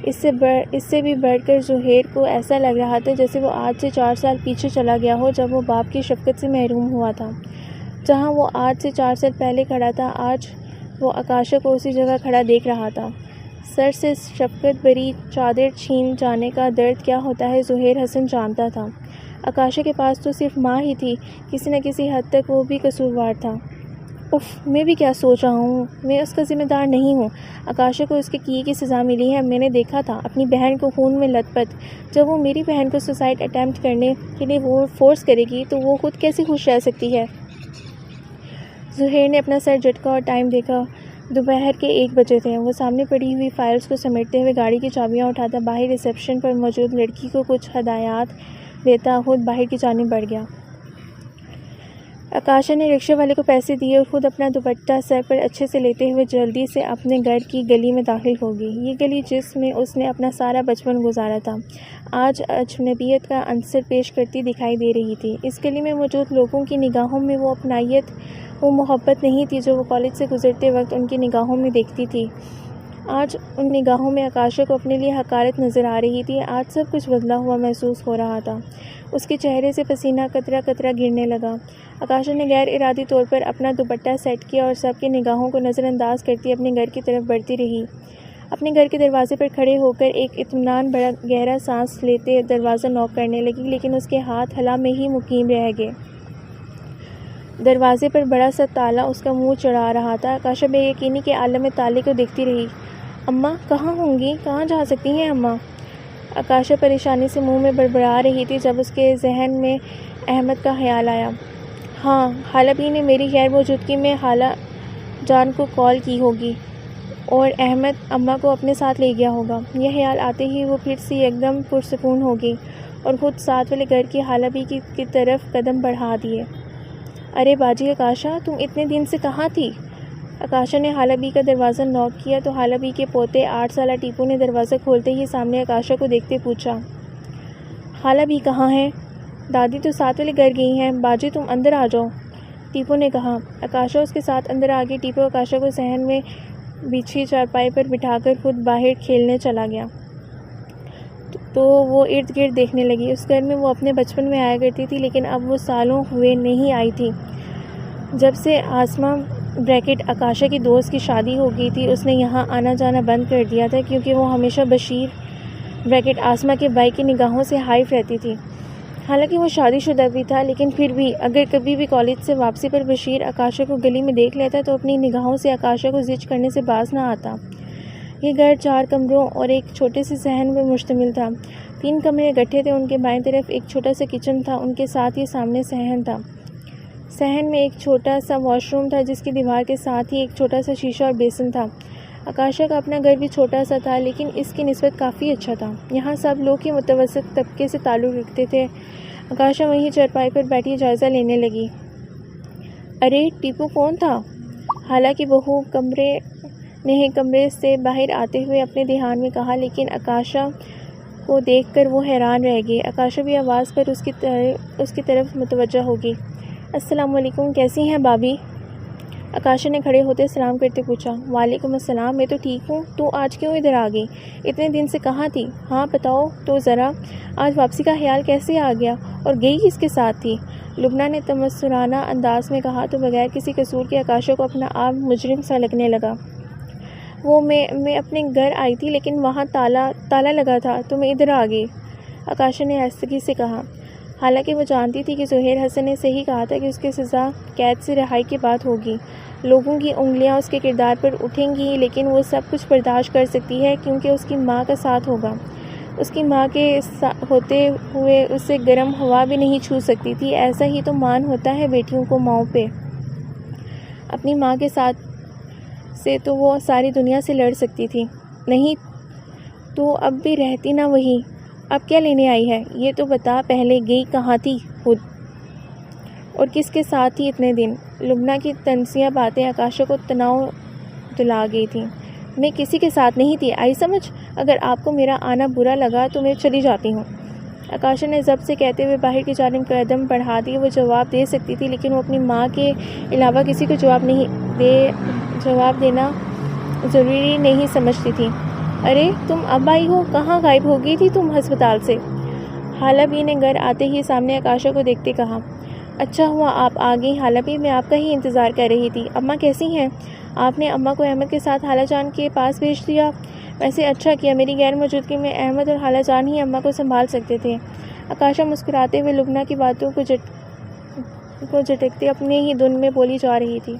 اس سے بھی بڑھ کر زہیر کو ایسا لگ رہا تھا جیسے وہ آج سے 4 سال پیچھے چلا گیا ہو، جب وہ باپ کی شفقت سے محروم ہوا تھا۔ جہاں وہ آج سے 4 سال پہلے کھڑا تھا، آج وہ آکاشا کو اسی جگہ کھڑا دیکھ رہا تھا۔ سر سے شفقت بھری چادر چھین جانے کا درد کیا ہوتا ہے زہیر حسن جانتا تھا۔ آکاشا کے پاس تو صرف ماں ہی تھی، کسی نہ کسی حد تک وہ بھی قصوروار تھا۔ اف، میں بھی کیا سوچ رہا ہوں، میں اس کا ذمہ دار نہیں ہوں۔ آکاشا کو اس کے کیے کی سزا ملی ہے۔ میں نے دیکھا تھا اپنی بہن کو خون میں لت پت، جب وہ میری بہن کو سوسائڈ اٹیمپٹ کرنے کے لیے وہ فورس کرے گی تو وہ خود کیسے خوش رہ سکتی ہے؟ زہیر نے اپنا سر جھٹکا اور ٹائم دیکھا۔ دوپہر کے 1 بجے تھے۔ وہ سامنے پڑی ہوئی فائلز کو سمیٹتے ہوئے گاڑی کی چابیاں اٹھاتا باہر ریسیپشن پر موجود لڑکی کو کچھ ہدایات دیتا خود باہر کی جانب بڑھ گیا۔ آکاشا نے رکشے والے کو پیسے دیے اور خود اپنا دوپٹہ سر پر اچھے سے لیتے ہوئے جلدی سے اپنے گھر کی گلی میں داخل ہو گئی۔ یہ گلی جس میں اس نے اپنا سارا بچپن گزارا تھا، آج اجنبیت کا عنصر پیش کرتی دکھائی دے رہی تھی۔ اس گلی میں موجود لوگوں کی نگاہوں میں وہ اپنائیت، وہ محبت نہیں تھی جو وہ کالج سے گزرتے وقت ان کی نگاہوں میں دیکھتی تھی۔ آج ان نگاہوں میں آکاشا کو اپنے لیے حقارت نظر آ رہی تھی۔ آج سب کچھ بدلا ہوا محسوس ہو رہا تھا۔ اس کے چہرے سے پسینہ قطرہ قطرہ گرنے لگا۔ آکاشا نے غیر ارادی طور پر اپنا دوپٹہ سیٹ کیا اور سب کی نگاہوں کو نظر انداز کرتی اپنے گھر کی طرف بڑھتی رہی۔ اپنے گھر کے دروازے پر کھڑے ہو کر ایک اطمینان بڑا گہرا سانس لیتے دروازہ نوک کرنے لگی، لیکن اس کے ہاتھ ہلا میں ہی مقیم رہ گئے۔ دروازے پر بڑا سا تالا اس کا منہ چڑھا رہا تھا۔ آکاشا بے یقینی کے عالم میں تالے کو دیکھتی رہی۔ اماں کہاں ہوں گی؟ کہاں جا سکتی ہیں اماں؟ آکاشا پریشانی سے منہ میں بڑبڑا رہی تھی جب اس کے ذہن میں احمد کا خیال آیا۔ ہاں، خالہ بھی نے میری غیر موجودگی میں خالہ جان کو کال کی ہوگی اور احمد اماں کو اپنے ساتھ لے گیا ہوگا۔ یہ خیال آتے ہی وہ پھر سے ایک دم پرسکون ہو گئی اور خود ساتھ والے گھر کی خالہ بھی کی طرف قدم بڑھا دیے۔ ارے باجی آکاشا، تم اتنے دن سے کہاں تھی؟ آکاشا نے خالہ بی کا دروازہ نوک کیا تو خالہ بی کے پوتے 8 سالہ ٹیپو نے دروازہ کھولتے ہی سامنے آکاشا کو دیکھتے پوچھا، خالہ بی کہاں ہیں؟ دادی تو ساتھ والے گھر گئی ہیں، باجی تم اندر آ جاؤ، ٹیپو نے کہا۔ آکاشا اس کے ساتھ اندر آ گئی۔ ٹیپو آکاشا کو صحن میں بچھی چارپائی پر بٹھا کر خود باہر کھیلنے چلا گیا تو وہ ارد گرد دیکھنے لگی۔ اس گھر میں وہ اپنے بچپن میں آیا کرتی تھی، لیکن اب وہ سالوں ہوئے نہیں آئی تھی۔ جب سے آسمہ آکاشا کی دوست کی شادی ہو گئی تھی، اس نے یہاں آنا جانا بند کر دیا تھا، کیونکہ وہ ہمیشہ بشیر آسمہ کے بھائی کی نگاہوں سے حائف رہتی تھی۔ حالانکہ وہ شادی شدہ بھی تھا، لیکن پھر بھی اگر کبھی بھی کالج سے واپسی پر بشیر آکاشا کو گلی میں دیکھ لیتا تو اپنی نگاہوں سے آکاشا کو زچ کرنے سے باز نہ آتا۔ یہ گھر 4 کمروں اور ایک چھوٹے سے صحن پر مشتمل تھا۔ 3 کمرے اکٹھے تھے۔ ان کے بائیں طرف ایک چھوٹا سا کچن تھا، ان کے ساتھ ہی سامنے صحن تھا۔ صحن میں ایک چھوٹا سا واش روم تھا جس کی دیوار کے ساتھ ہی ایک چھوٹا سا شیشہ اور بیسن تھا۔ آکاشا کا اپنا گھر بھی چھوٹا سا تھا، لیکن اس کی نسبت کافی اچھا تھا۔ یہاں سب لوگ ہی متوسط طبقے سے تعلق رکھتے تھے۔ آکاشا وہیں چارپائی پر بیٹھی جائزہ لینے لگی۔ ارے ٹیپو کون تھا؟ حالانکہ بہو کمرے سے باہر آتے ہوئے اپنے دھیان میں کہا، لیکن آکاشا کو دیکھ کر وہ حیران رہ گئی۔ آکاشا بھی آواز پر اس کی طرف متوجہ ہوگی۔ السلام علیکم، کیسی ہیں بھابھی؟ آکاشا نے کھڑے ہوتے سلام کرتے پوچھا۔ وعلیکم السلام، میں تو ٹھیک ہوں، تو آج کیوں ادھر آ گئی؟ اتنے دن سے کہاں تھی؟ ہاں بتاؤ تو ذرا، آج واپسی کا خیال کیسے آ گیا اور گئی کس کے ساتھ تھی؟ لبنہ نے تمسخرانہ انداز میں کہا تو بغیر کسی قصور کے آکاشا کو اپنا آپ مجرم سا لگنے لگا۔ وہ میں اپنے گھر آئی تھی، لیکن وہاں تالا لگا تھا تو میں ادھر آ گئی، آکاشا نے آہستگی سے کہا۔ حالانکہ وہ جانتی تھی کہ زہیر حسن نے صحیح کہا تھا کہ اس کی سزا قید سے رہائی کے بعد ہوگی۔ لوگوں کی انگلیاں اس کے کردار پر اٹھیں گی، لیکن وہ سب کچھ برداشت کر سکتی ہے کیونکہ اس کی ماں کا ساتھ ہوگا۔ اس کی ماں کے ہوتے ہوئے اسے گرم ہوا بھی نہیں چھو سکتی تھی۔ ایسا ہی تو مان ہوتا ہے بیٹیوں کو ماؤں پہ۔ اپنی ماں کے ساتھ سے تو وہ ساری دنیا سے لڑ سکتی تھی، نہیں تو اب بھی رہتی نہ وہی۔ اب کیا لینے آئی ہے یہ تو بتا پہلے، گئی کہاں تھی خود اور کس کے ساتھ تھی اتنے دن؟ لبنہ کی تنزیہ باتیں آکاشا کو تناؤ دلا گئی تھیں۔ میں کسی کے ساتھ نہیں تھی، آئی سمجھ؟ اگر آپ کو میرا آنا برا لگا تو میں چلی جاتی ہوں۔ آکاشا نے ضبط سے کہتے ہوئے باہر کی جانب قدم بڑھا دی۔ وہ جواب دے سکتی تھی، لیکن وہ اپنی ماں کے علاوہ کسی کو جواب دینا ضروری نہیں سمجھتی تھی۔ ارے تم اب آئی ہو، کہاں غائب ہو گئی تھی تم ہسپتال سے؟ حالہ بی نے گھر آتے ہی سامنے آکاشا کو دیکھتے کہا۔ اچھا ہوا آپ آ گئی حالہ بی، میں آپ کا ہی انتظار کر رہی تھی۔ اماں کیسی ہیں؟ آپ نے اماں کو احمد کے ساتھ خالہ جان کے پاس بھیج دیا؟ ویسے اچھا کیا، میری غیر موجودگی میں احمد اور خالہ جان ہی اماں کو سنبھال سکتے تھے۔ آکاشا مسکراتے ہوئے لبنہ کی باتوں کو جھٹکتے اپنے ہی دھن میں بولی جا رہی تھی۔